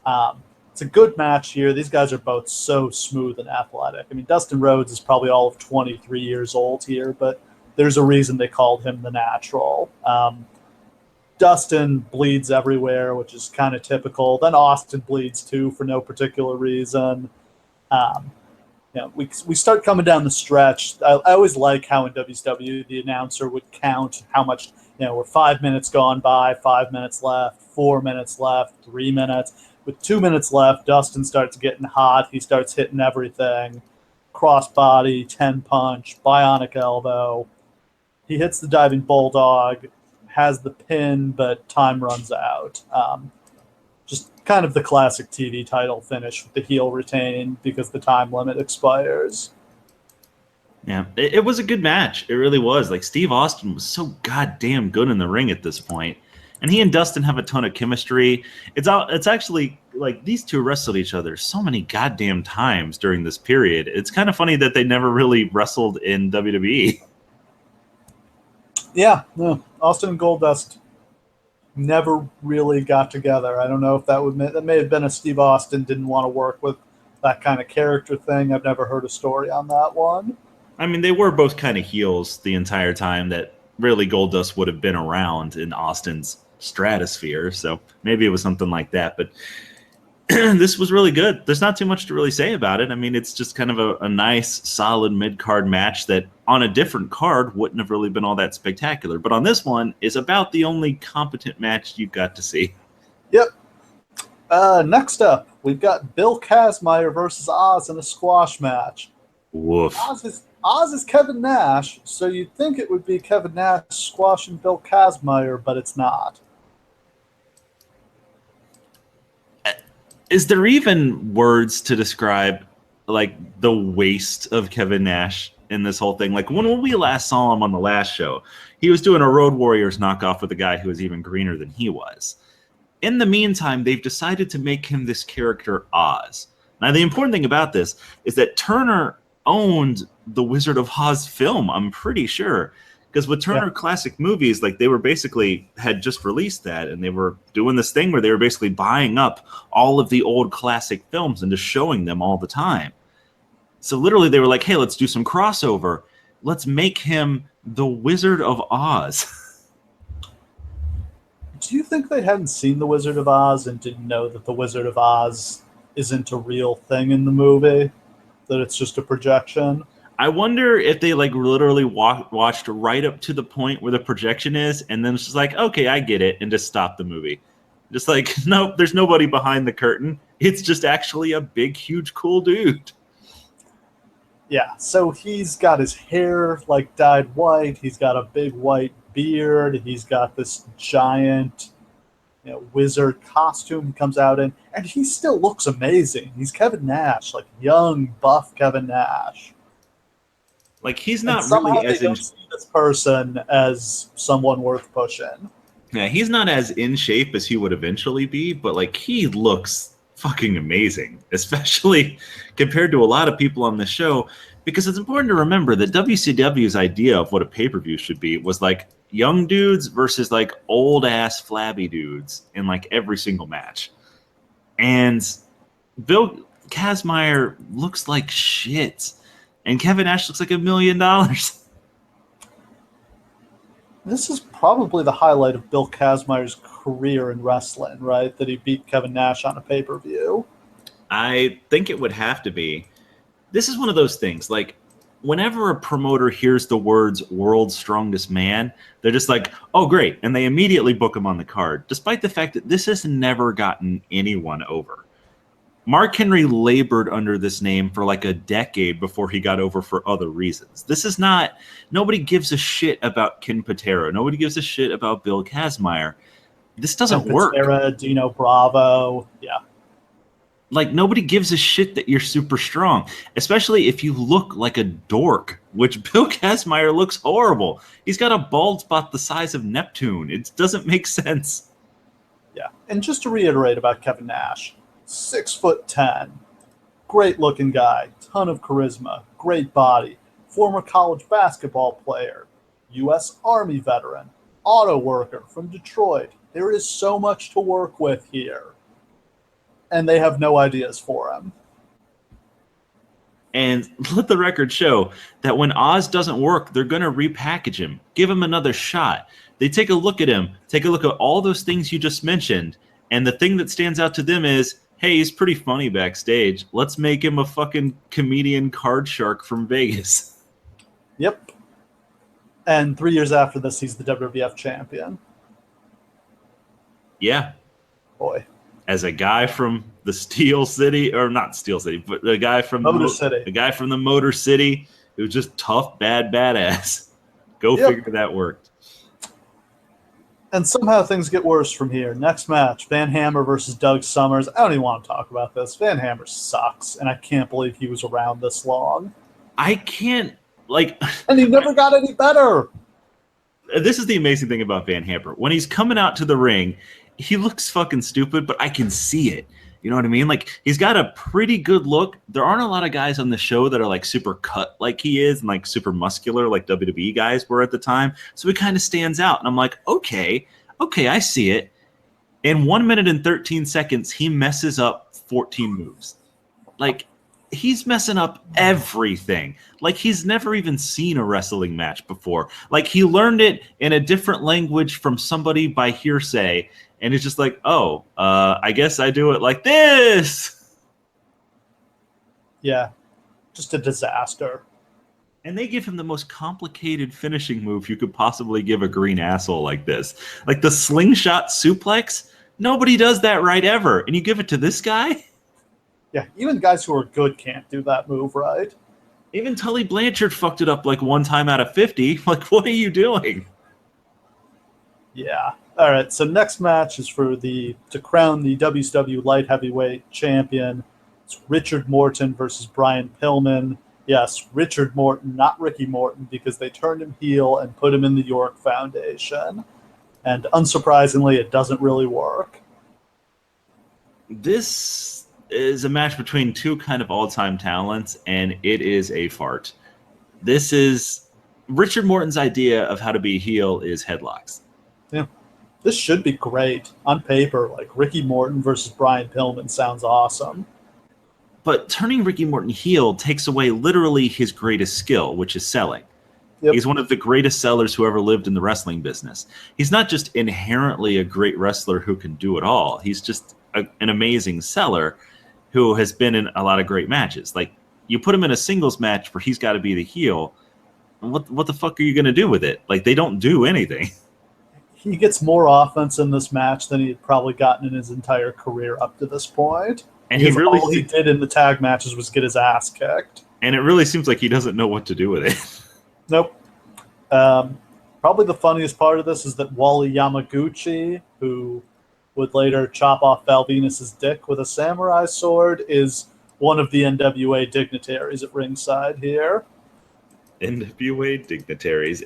It's a good match here. These guys are both so smooth and athletic. I mean, Dustin Rhodes is probably all of 23 years old here, but there's a reason they called him the Natural. Dustin bleeds everywhere, which is kind of typical. Then Austin bleeds too for no particular reason. We start coming down the stretch. I always like how in WCW the announcer would count how much, we're 5 minutes gone by, 5 minutes left, 4 minutes left, 3 minutes. With 2 minutes left, Dustin starts getting hot. He starts hitting everything. Crossbody, 10 punch, bionic elbow. He hits the diving bulldog, has the pin, but time runs out. Just kind of the classic TV title finish with the heel retained because the time limit expires. Yeah, it was a good match. It really was. Like, Steve Austin was so goddamn good in the ring at this point. And he and Dustin have a ton of chemistry. It's actually, like, these two wrestled each other so many goddamn times during this period. It's kind of funny that they never really wrestled in WWE. Yeah, no. Austin and Goldust never really got together. I don't know if that may have been a Steve Austin didn't want to work with that kind of character thing. I've never heard a story on that one. I mean, they were both kind of heels the entire time that really Goldust would have been around in Austin's stratosphere. So maybe it was something like that. But this was really good. There's not too much to really say about it. I mean, it's just kind of a nice, solid mid-card match that on a different card wouldn't have really been all that spectacular. But on this one is about the only competent match you got to see. Yep. Next up, we've got Bill Kazmaier versus Oz in a squash match. Woof. Oz is Kevin Nash, so you'd think it would be Kevin Nash squashing Bill Kazmaier, but it's not. Is there even words to describe, like, the waste of Kevin Nash in this whole thing? Like, when we last saw him on the last show, he was doing a Road Warriors knockoff with a guy who was even greener than he was. In the meantime, they've decided to make him this character Oz. Now, the important thing about this is that Turner owned the Wizard of Oz film, I'm pretty sure. Because with Turner Classic Movies, like, they were basically had just released that, and they were doing this thing where they were basically buying up all of the old classic films and just showing them all the time. So literally they were like, hey, let's do some crossover. Let's make him the Wizard of Oz. Do you think they hadn't seen The Wizard of Oz and didn't know that The Wizard of Oz isn't a real thing in the movie? That it's just a projection? I wonder if they like literally watched right up to the point where the projection is, and then it's just like, okay, I get it, and just stop the movie. Just like, no, there's nobody behind the curtain. It's just actually a big, huge, cool dude. Yeah, so he's got his hair like dyed white. He's got a big white beard. He's got this giant, wizard costume he comes out in, and he still looks amazing. He's Kevin Nash, like young, buff Kevin Nash. Like he's not and really as they don't see this person as someone worth pushing. Yeah, he's not as in shape as he would eventually be, but like he looks fucking amazing, especially compared to a lot of people on the show, because it's important to remember that WCW's idea of what a pay-per-view should be was like young dudes versus like old ass flabby dudes in like every single match. And Bill Kazmaier looks like shit, and Kevin Nash looks like $1 million. This is probably the highlight of Bill Kazmaier's career in wrestling, right? That he beat Kevin Nash on a pay-per-view. I think it would have to be. This is one of those things, like, whenever a promoter hears the words world's strongest man, they're just like, oh, great, and they immediately book him on the card, despite the fact that this has never gotten anyone over. Mark Henry labored under this name for like a decade before he got over for other reasons. This is not, nobody gives a shit about Ken Patera. Nobody gives a shit about Bill Kazmaier. This doesn't work. Patera, Dino Bravo, yeah. Like, nobody gives a shit that you're super strong, especially if you look like a dork, which Bill Kazmaier looks horrible. He's got a bald spot the size of Neptune. It doesn't make sense. Yeah, and just to reiterate about Kevin Nash, 6'10", great looking guy, ton of charisma, great body, former college basketball player, U.S. Army veteran, auto worker from Detroit. There is so much to work with here. And they have no ideas for him. And let the record show that when Oz doesn't work, they're going to repackage him, give him another shot. They take a look at him, take a look at all those things you just mentioned, and the thing that stands out to them is, hey, he's pretty funny backstage. Let's make him a fucking comedian card shark from Vegas. Yep. And 3 years after this, he's the WWF champion. Yeah. Boy. As a guy from the Steel City, or not Steel City, but a guy from Motor City. A guy from the Motor City who's just tough, badass. Go figure that worked. And somehow things get worse from here. Next match, Van Hammer versus Doug Summers. I don't even want to talk about this. Van Hammer sucks, and I can't believe he was around this long. I can't, like... And he never got any better! This is the amazing thing about Van Hammer. When he's coming out to the ring, he looks fucking stupid, but I can see it. You know what I mean? Like, he's got a pretty good look. There aren't a lot of guys on the show that are, like, super cut like he is and, like, super muscular like WWE guys were at the time. So he kind of stands out. And I'm like, okay, I see it. In 1 minute and 13 seconds, he messes up 14 moves. Like, he's messing up everything. Like, he's never even seen a wrestling match before. Like, he learned it in a different language from somebody by hearsay. And it's just like, I guess I do it like this. Yeah, just a disaster. And they give him the most complicated finishing move you could possibly give a green asshole like this. Like the slingshot suplex, nobody does that right ever. And you give it to this guy? Yeah, even guys who are good can't do that move right. Even Tully Blanchard fucked it up like 1 time out of 50. Like, what are you doing? Yeah. All right, so next match is to crown the WCW Light Heavyweight Champion. It's Richard Morton versus Brian Pillman. Yes, Richard Morton, not Ricky Morton, because they turned him heel and put him in the York Foundation. And unsurprisingly, it doesn't really work. This is a match between two kind of all-time talents, and it is a fart. This is Richard Morton's idea of how to be a heel is headlocks. Yeah. This should be great. On paper, like Ricky Morton versus Brian Pillman sounds awesome. But turning Ricky Morton heel takes away literally his greatest skill, which is selling. Yep. He's one of the greatest sellers who ever lived in the wrestling business. He's not just inherently a great wrestler who can do it all. He's just an amazing seller who has been in a lot of great matches. Like, you put him in a singles match where he's got to be the heel. What the fuck are you going to do with it? Like, they don't do anything. He gets more offense in this match than he had probably gotten in his entire career up to this point. And all he did in the tag matches was get his ass kicked. And it really seems like he doesn't know what to do with it. Nope. Probably the funniest part of this is that Wally Yamaguchi, who would later chop off Val Venus's dick with a samurai sword, is one of the NWA dignitaries at ringside here. NWA dignitaries.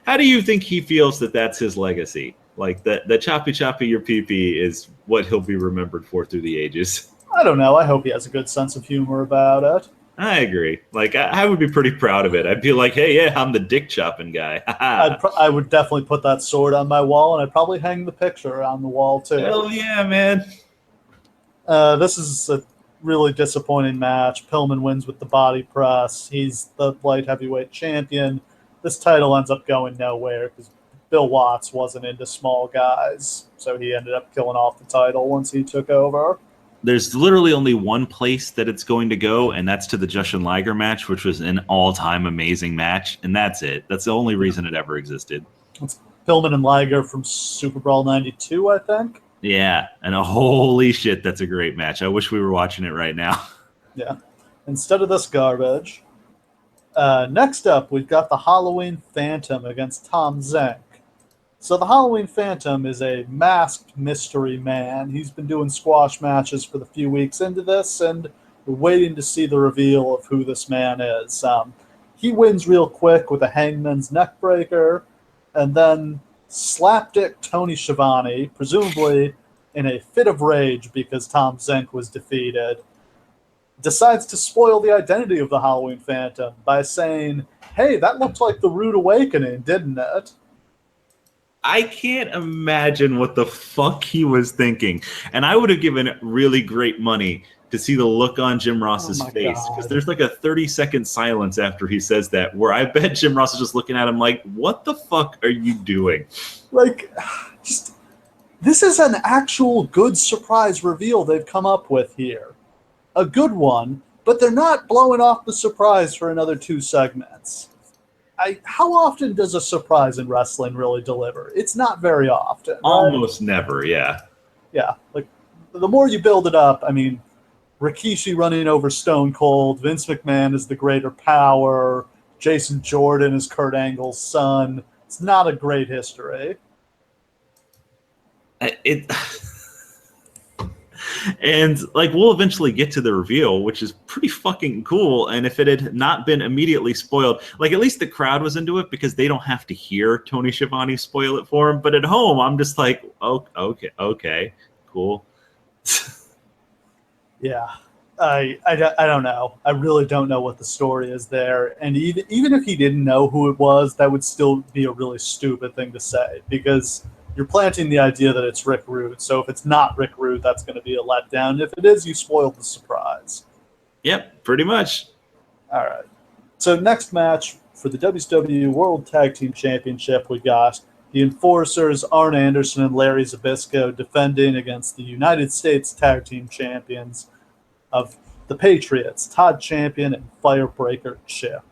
How do you think he feels that that's his legacy? Like, the choppy your pee-pee is what he'll be remembered for through the ages. I don't know. I hope he has a good sense of humor about it. I agree. Like, I would be pretty proud of it. I'd be like, hey, yeah, I'm the dick chopping guy. I would definitely put that sword on my wall, and I'd probably hang the picture on the wall, too. Hell yeah, man. This is a really disappointing match. Pillman wins with the body press. He's the light heavyweight champion. This title ends up going nowhere because Bill Watts wasn't into small guys, so he ended up killing off the title once he took over. There's literally only one place that it's going to go, and that's to the Jushin Liger match, which was an all-time amazing match, and that's it. That's the only reason it ever existed. It's Pillman and Liger from Super Brawl 92, I think. Yeah, and holy shit, that's a great match. I wish we were watching it right now. Yeah. Instead of this garbage. Next up, we've got the Halloween Phantom against Tom Zenk. So the Halloween Phantom is a masked mystery man. He's been doing squash matches for the few weeks into this, and we're waiting to see the reveal of who this man is. He wins real quick with a hangman's neck breaker, and then slapdick Tony Schiavone, presumably in a fit of rage because Tom Zenk was defeated, decides to spoil the identity of the Halloween Phantom by saying, hey, that looked like the Rude Awakening, didn't it? I can't imagine what the fuck he was thinking. And I would have given really great money to see the look on Jim Ross's face, because there's like a 30-second silence after he says that, where I bet Jim Ross is just looking at him like, what the fuck are you doing? Like, just, this is an actual good surprise reveal they've come up with here. A good one, but they're not blowing off the surprise for another 2 segments. How often does a surprise in wrestling really deliver? It's not very often. Right? Almost never, yeah. Yeah, like, the more you build it up, I mean, Rikishi running over Stone Cold, Vince McMahon is the greater power, Jason Jordan is Kurt Angle's son. It's not a great history. And, like, we'll eventually get to the reveal, which is pretty fucking cool. And if it had not been immediately spoiled, like, at least the crowd was into it because they don't have to hear Tony Schiavone spoil it for him. But at home, I'm just like, oh, okay, cool. Yeah, I don't know. I really don't know what the story is there. And even if he didn't know who it was, that would still be a really stupid thing to say, because you're planting the idea that it's Rick Rude. So if it's not Rick Rude, that's going to be a letdown. If it is, you spoiled the surprise. Yep, pretty much. All right. So next match for the WCW World Tag Team Championship, we got the Enforcers, Arn Anderson and Larry Zbyszko, defending against the United States Tag Team Champions of the Patriots, Todd Champion and Firebreaker Chip.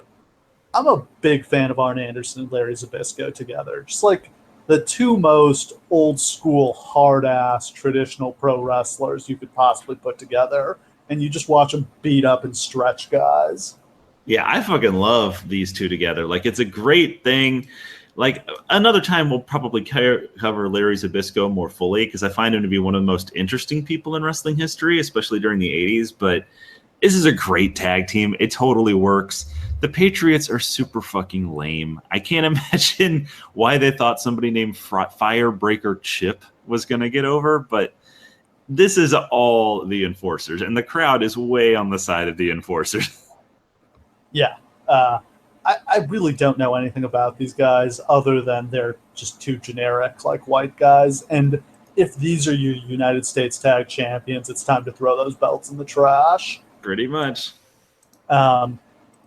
I'm a big fan of Arn Anderson and Larry Zbyszko together. Just like the 2 most old-school, hard-ass, traditional pro wrestlers you could possibly put together, and you just watch them beat up and stretch guys. Yeah, I fucking love these 2 together. Like, it's a great thing. Like, another time we'll probably cover Larry Zbyszko more fully, because I find him to be one of the most interesting people in wrestling history, especially during the 80s. But this is a great tag team. It totally works. The Patriots are super fucking lame. I can't imagine why they thought somebody named Firebreaker Chip was going to get over, but this is all the Enforcers, and the crowd is way on the side of the Enforcers. Yeah. I really don't know anything about these guys other than they're just 2 generic, like, white guys. And if these are your United States Tag Champions, it's time to throw those belts in the trash. Pretty much.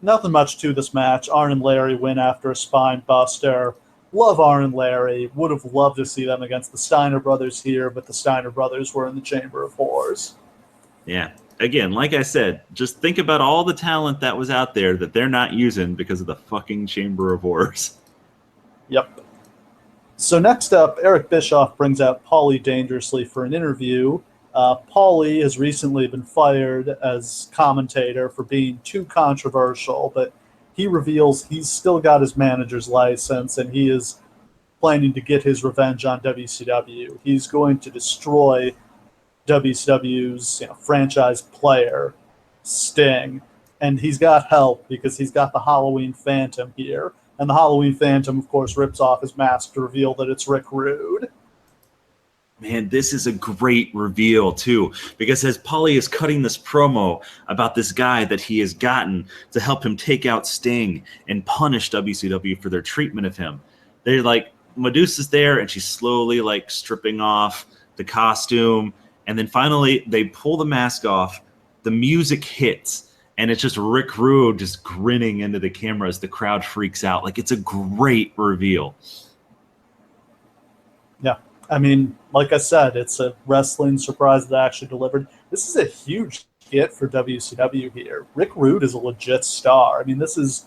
Nothing much to this match. Arn and Larry win after a spine buster. Love Arn and Larry. Would have loved to see them against the Steiner brothers here, but the Steiner brothers were in the Chamber of Horrors. Yeah. Again, like I said, just think about all the talent that was out there that they're not using because of the fucking Chamber of Horrors. Yep. So next up, Eric Bischoff brings out Paulie dangerously for an interview. Paulie has recently been fired as commentator for being too controversial, but he reveals he's still got his manager's license and he is planning to get his revenge on WCW. He's going to destroy WCW's franchise player, Sting, and he's got help because he's got the Halloween Phantom here. And the Halloween Phantom, of course, rips off his mask to reveal that it's Rick Rude. Man, this is a great reveal, too, because as Paulie is cutting this promo about this guy that he has gotten to help him take out Sting and punish WCW for their treatment of him, they're like, Medusa's there, and she's slowly, like, stripping off the costume, and then finally they pull the mask off, the music hits, and it's just Rick Rude just grinning into the camera as the crowd freaks out. Like, it's a great reveal. Yeah. I mean, like I said, it's a wrestling surprise that actually delivered. This is a huge hit for WCW here. Rick Rude is a legit star. I mean, this is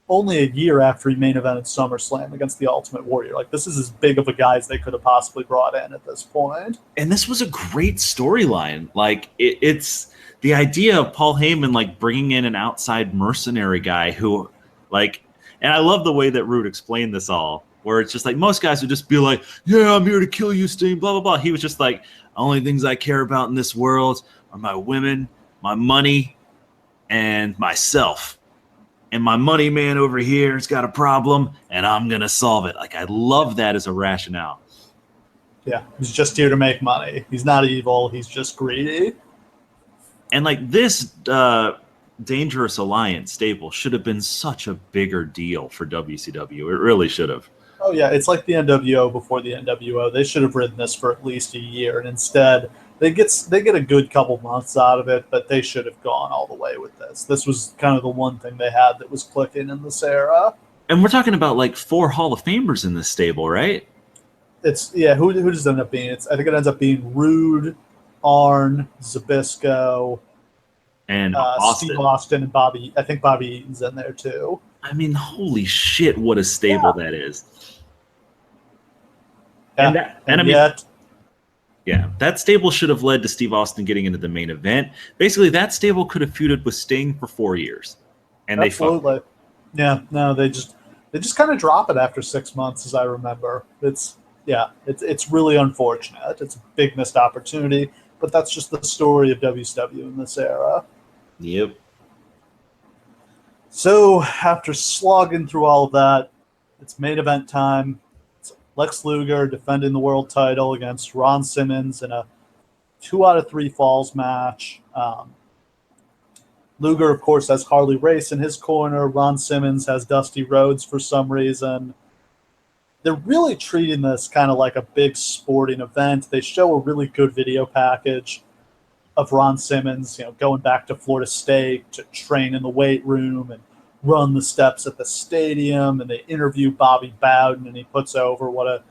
only a year after he main evented SummerSlam against the Ultimate Warrior. Like, this is as big of a guy as they could have possibly brought in at this point. And this was a great storyline. Like, it's the idea of Paul Heyman, like, bringing in an outside mercenary guy who, like, and I love the way that Rude explained this all, where it's just like most guys would just be like, yeah, I'm here to kill you, Sting, blah, blah, blah. He was just like, only things I care about in this world are my women, my money, and myself. And my money man over here has got a problem, and I'm going to solve it. Like, I love that as a rationale. Yeah, he's just here to make money. He's not evil. He's just greedy. And, like, this Dangerous Alliance stable should have been such a bigger deal for WCW. It really should have. Oh, yeah, it's like the NWO before the NWO. They should have ridden this for at least a year, and instead they get a good couple months out of it, but they should have gone all the way with this. This was kind of the one thing they had that was clicking in this era. And we're talking about, like, 4 Hall of Famers in this stable, right? It's, yeah, who does it end up being? I think it ends up being Rude, Arn, Zbyszko, and Austin. Steve Austin, and Bobby. I think Bobby Eaton's in there, too. I mean, holy shit, what a stable that is. Yeah. Yeah, that stable should have led to Steve Austin getting into the main event. Basically, that stable could have feuded with Sting for 4 years, and absolutely. Yeah, no, they just kind of drop it after 6 months, as I remember. It's really unfortunate. It's a big missed opportunity, but that's just the story of WCW in this era. Yep. So after slogging through all of that, it's main event time. It's Lex Luger defending the world title against Ron Simmons in a 2 out of 3 falls match. Luger, of course, has Harley Race in his corner. Ron Simmons has Dusty Rhodes for some reason. They're really treating this kind of like a big sporting event. They show a really good video package of Ron Simmons, going back to Florida State to train in the weight room and run the steps at the stadium. And they interview Bobby Bowden, and he puts over what a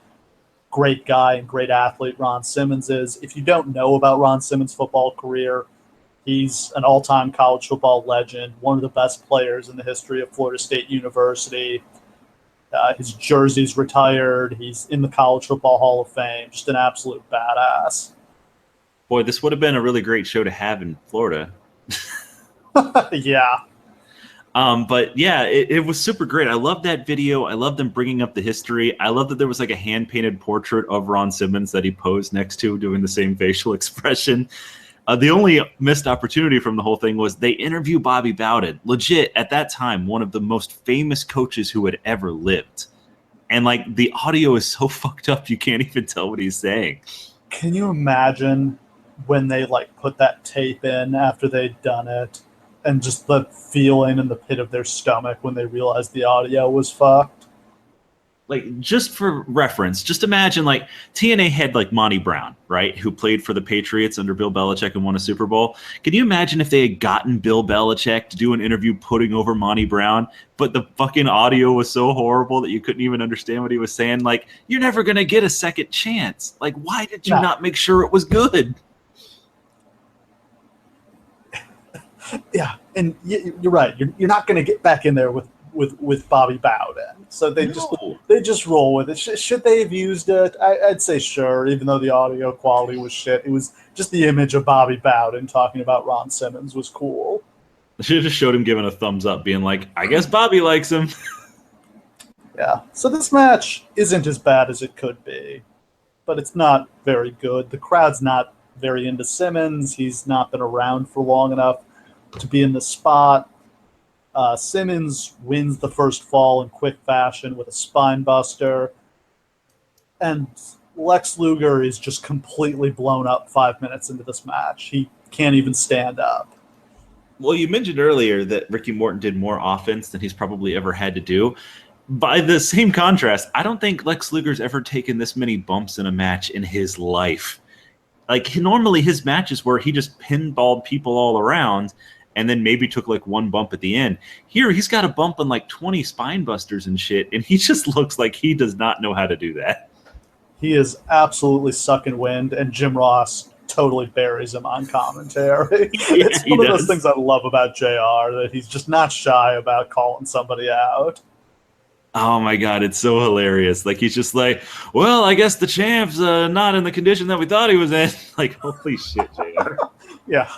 great guy and great athlete Ron Simmons is. If you don't know about Ron Simmons' football career, he's an all-time college football legend, one of the best players in the history of Florida State University. His jersey's retired. He's in the College Football Hall of Fame. Just an absolute badass. Boy, this would have been a really great show to have in Florida. Yeah. But yeah, it was super great. I love that video. I love them bringing up the history. I love that there was like a hand-painted portrait of Ron Simmons that he posed next to doing the same facial expression. The only missed opportunity from the whole thing was they interview Bobby Bowden, legit, at that time, one of the most famous coaches who had ever lived. And, like, the audio is so fucked up you can't even tell what he's saying. Can you imagine when they, like, put that tape in after they'd done it and just the feeling in the pit of their stomach when they realized the audio was fucked? like, just for reference, just imagine, like, TNA had, like, Monty Brown, right, who played for the Patriots under Bill Belichick and won a Super Bowl. Can you imagine if they had gotten Bill Belichick to do an interview putting over Monty Brown, but the fucking audio was so horrible that you couldn't even understand what he was saying? Like, you're never going to get a second chance. Like, why did you not make sure it was good? Yeah, and you're right. You're not going to get back in there with Bobby Bowden. So they just roll with it. Should they have used it? I'd say sure, even though the audio quality was shit. It was just the image of Bobby Bowden talking about Ron Simmons was cool. I should have just showed him giving a thumbs up, being like, I guess Bobby likes him. Yeah. So this match isn't as bad as it could be, but it's not very good. The crowd's not very into Simmons. He's not been around for long enough to be in the spot. Simmons wins the first fall in quick fashion with a spine buster, and Lex Luger is just completely blown up 5 minutes into this match. He can't even stand up. Well, you mentioned earlier that Ricky Morton did more offense than he's probably ever had to do. By the same contrast, I don't think Lex Luger's ever taken this many bumps in a match in his life. Like, normally his matches where he just pinballed people all around and then maybe took like one bump at the end. Here, he's got a bump on like 20 spine busters and shit, and he just looks like he does not know how to do that. He is absolutely sucking wind, and Jim Ross totally buries him on commentary. It's one of those things I love about JR, that he's just not shy about calling somebody out. Oh my God, it's so hilarious. Like, he's just like, well, I guess the champ's not in the condition that we thought he was in. Like, holy shit, JR. Yeah.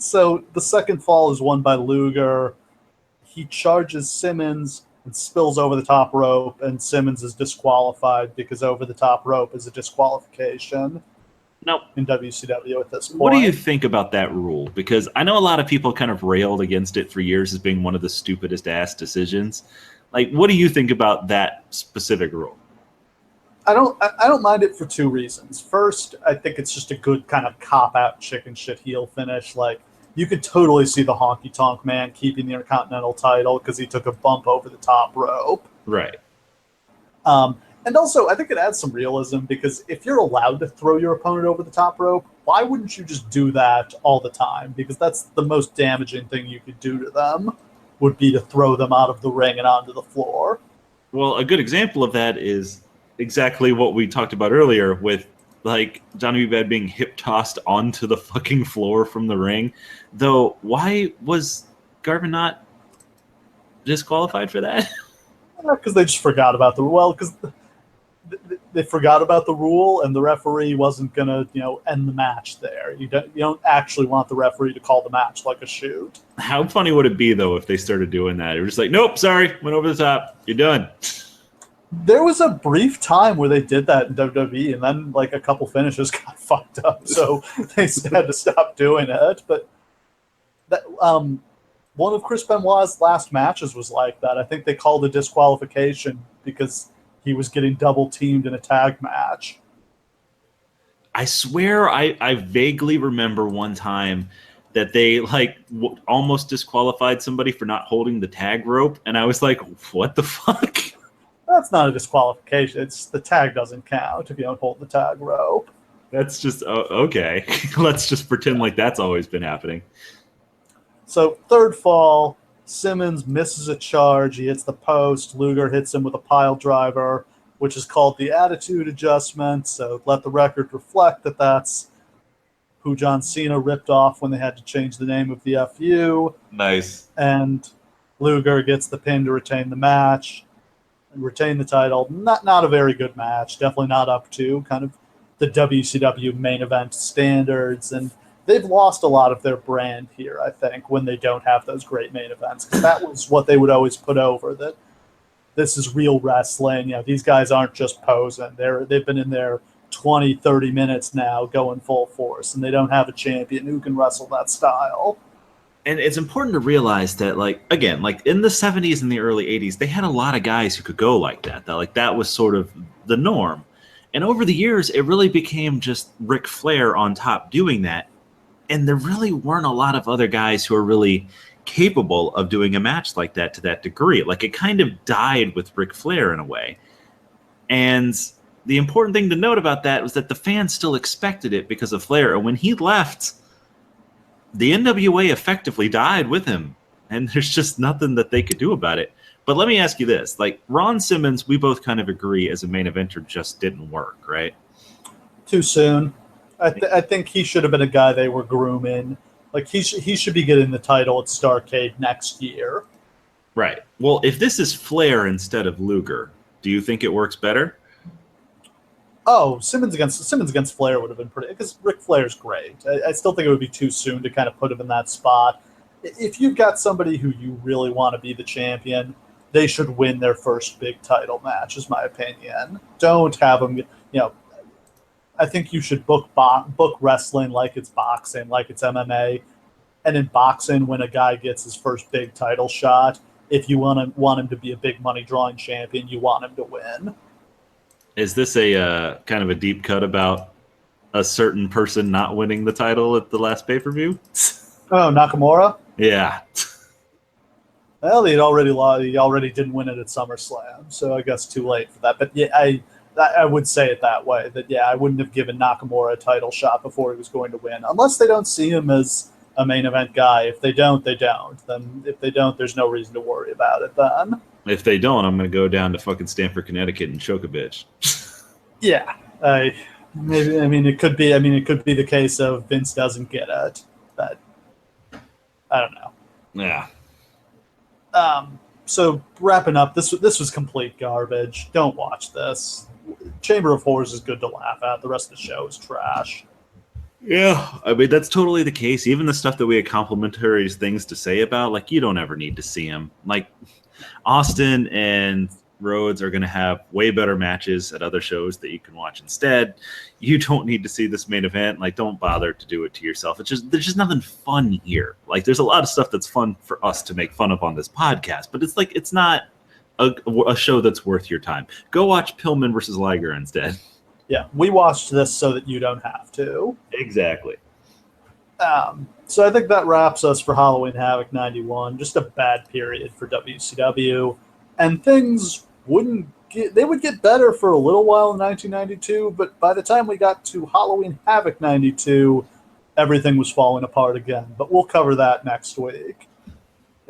So the second fall is won by Luger. He charges Simmons and spills over the top rope, and Simmons is disqualified because over the top rope is a disqualification. Nope. In WCW at this point. What do you think about that rule? Because I know a lot of people kind of railed against it for years as being one of the stupidest ass decisions. Like, what do you think about that specific rule? I don't mind it for two reasons. First, I think it's just a good kind of cop-out chicken shit heel finish. Like, you could totally see the Honky Tonk Man keeping the Intercontinental title because he took a bump over the top rope. Right. And also, I think it adds some realism because if you're allowed to throw your opponent over the top rope, why wouldn't you just do that all the time? Because that's the most damaging thing you could do to them, would be to throw them out of the ring and onto the floor. Well, a good example of that is exactly what we talked about earlier with, like, Johnny B. Bad being hip-tossed onto the fucking floor from the ring. Though, why was Garvin not disqualified for that? Because they just forgot about the rule. Well, because they forgot about the rule, and the referee wasn't going to, end the match there. You don't actually want the referee to call the match like a shoot. How funny would it be, though, if they started doing that? It was just like, nope, sorry, went over the top. You're done. There was a brief time where they did that in WWE, and then like a couple finishes got fucked up, so they had to stop doing it. But that one of Chris Benoit's last matches was like that. I think they called a disqualification because he was getting double teamed in a tag match. I swear I vaguely remember one time that they almost disqualified somebody for not holding the tag rope, and I was like, what the fuck? That's not a disqualification. It's the tag doesn't count if you don't hold the tag rope. That's just, okay. Let's just pretend like that's always been happening. So third fall, Simmons misses a charge. He hits the post. Luger hits him with a pile driver, which is called the attitude adjustment. So let the record reflect that that's who John Cena ripped off when they had to change the name of the FU. Nice. And Luger gets the pin to retain the match and retain the title. Not a very good match. Definitely not up to kind of the WCW main event standards. And they've lost a lot of their brand here, I think, when they don't have those great main events. Because that was what they would always put over, that this is real wrestling. These guys aren't just posing. They've been in there 20, 30 minutes now going full force, and they don't have a champion who can wrestle that style. And it's important to realize that, again, in the 70s and the early 80s, they had a lot of guys who could go like that. That was sort of the norm. And over the years, it really became just Ric Flair on top doing that. And there really weren't a lot of other guys who are really capable of doing a match like that to that degree. Like, it kind of died with Ric Flair in a way. And the important thing to note about that was that the fans still expected it because of Flair. And when he left, the NWA effectively died with him. And there's just nothing that they could do about it. But let me ask you this. Like, Ron Simmons, we both kind of agree as a main eventer just didn't work, right? Too soon. I think he should have been a guy they were grooming. Like, he should be getting the title at Starrcade next year. Right. Well, if this is Flair instead of Luger, do you think it works better? Oh, Simmons against Flair would have been pretty, because Ric Flair's great. I still think it would be too soon to kind of put him in that spot. If you've got somebody who you really want to be the champion, they should win their first big title match, is my opinion. Don't have them, I think you should book wrestling like it's boxing, like it's MMA. And in boxing, when a guy gets his first big title shot, if you want him to be a big money drawing champion, you want him to win. Is this a kind of a deep cut about a certain person not winning the title at the last pay-per-view? Oh, Nakamura? Yeah. Well, he already didn't win it at SummerSlam, so I guess too late for that. But yeah, I would say it that way. That I wouldn't have given Nakamura a title shot before he was going to win, unless they don't see him as a main event guy. If they don't, they don't. Then if they don't, there's no reason to worry about it then. If they don't, I'm going to go down to fucking Stamford, Connecticut and choke a bitch. Yeah. It could be the case of Vince doesn't get it. But I don't know. Yeah. So wrapping up, this was complete garbage. Don't watch this. Chamber of Horrors is good to laugh at. The rest of the show is trash. Yeah, I mean, that's totally the case. Even the stuff that we had complimentary things to say about, like, you don't ever need to see them. Like, Austin and Rhodes are going to have way better matches at other shows that you can watch instead. You don't need to see this main event. Like, don't bother to do it to yourself. There's just nothing fun here. Like, there's a lot of stuff that's fun for us to make fun of on this podcast, but it's not a show that's worth your time. Go watch Pillman versus Liger instead. Yeah, we watched this so that you don't have to. Exactly. So I think that wraps us for Halloween Havoc 91. Just a bad period for WCW. And things would get better for a little while in 1992, but by the time we got to Halloween Havoc 92, everything was falling apart again. But we'll cover that next week.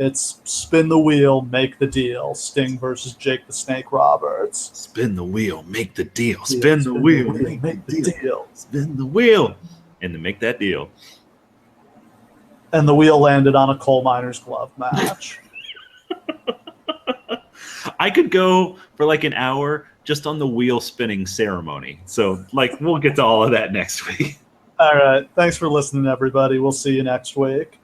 It's spin the wheel, make the deal. Sting versus Jake the Snake Roberts. Spin the wheel, make the deal. Spin the wheel, make the deal. Spin the wheel, and to make that deal. And the wheel landed on a coal miner's glove match. I could go for like an hour just on the wheel spinning ceremony. So, like, we'll get to all of that next week. All right. Thanks for listening, everybody. We'll see you next week.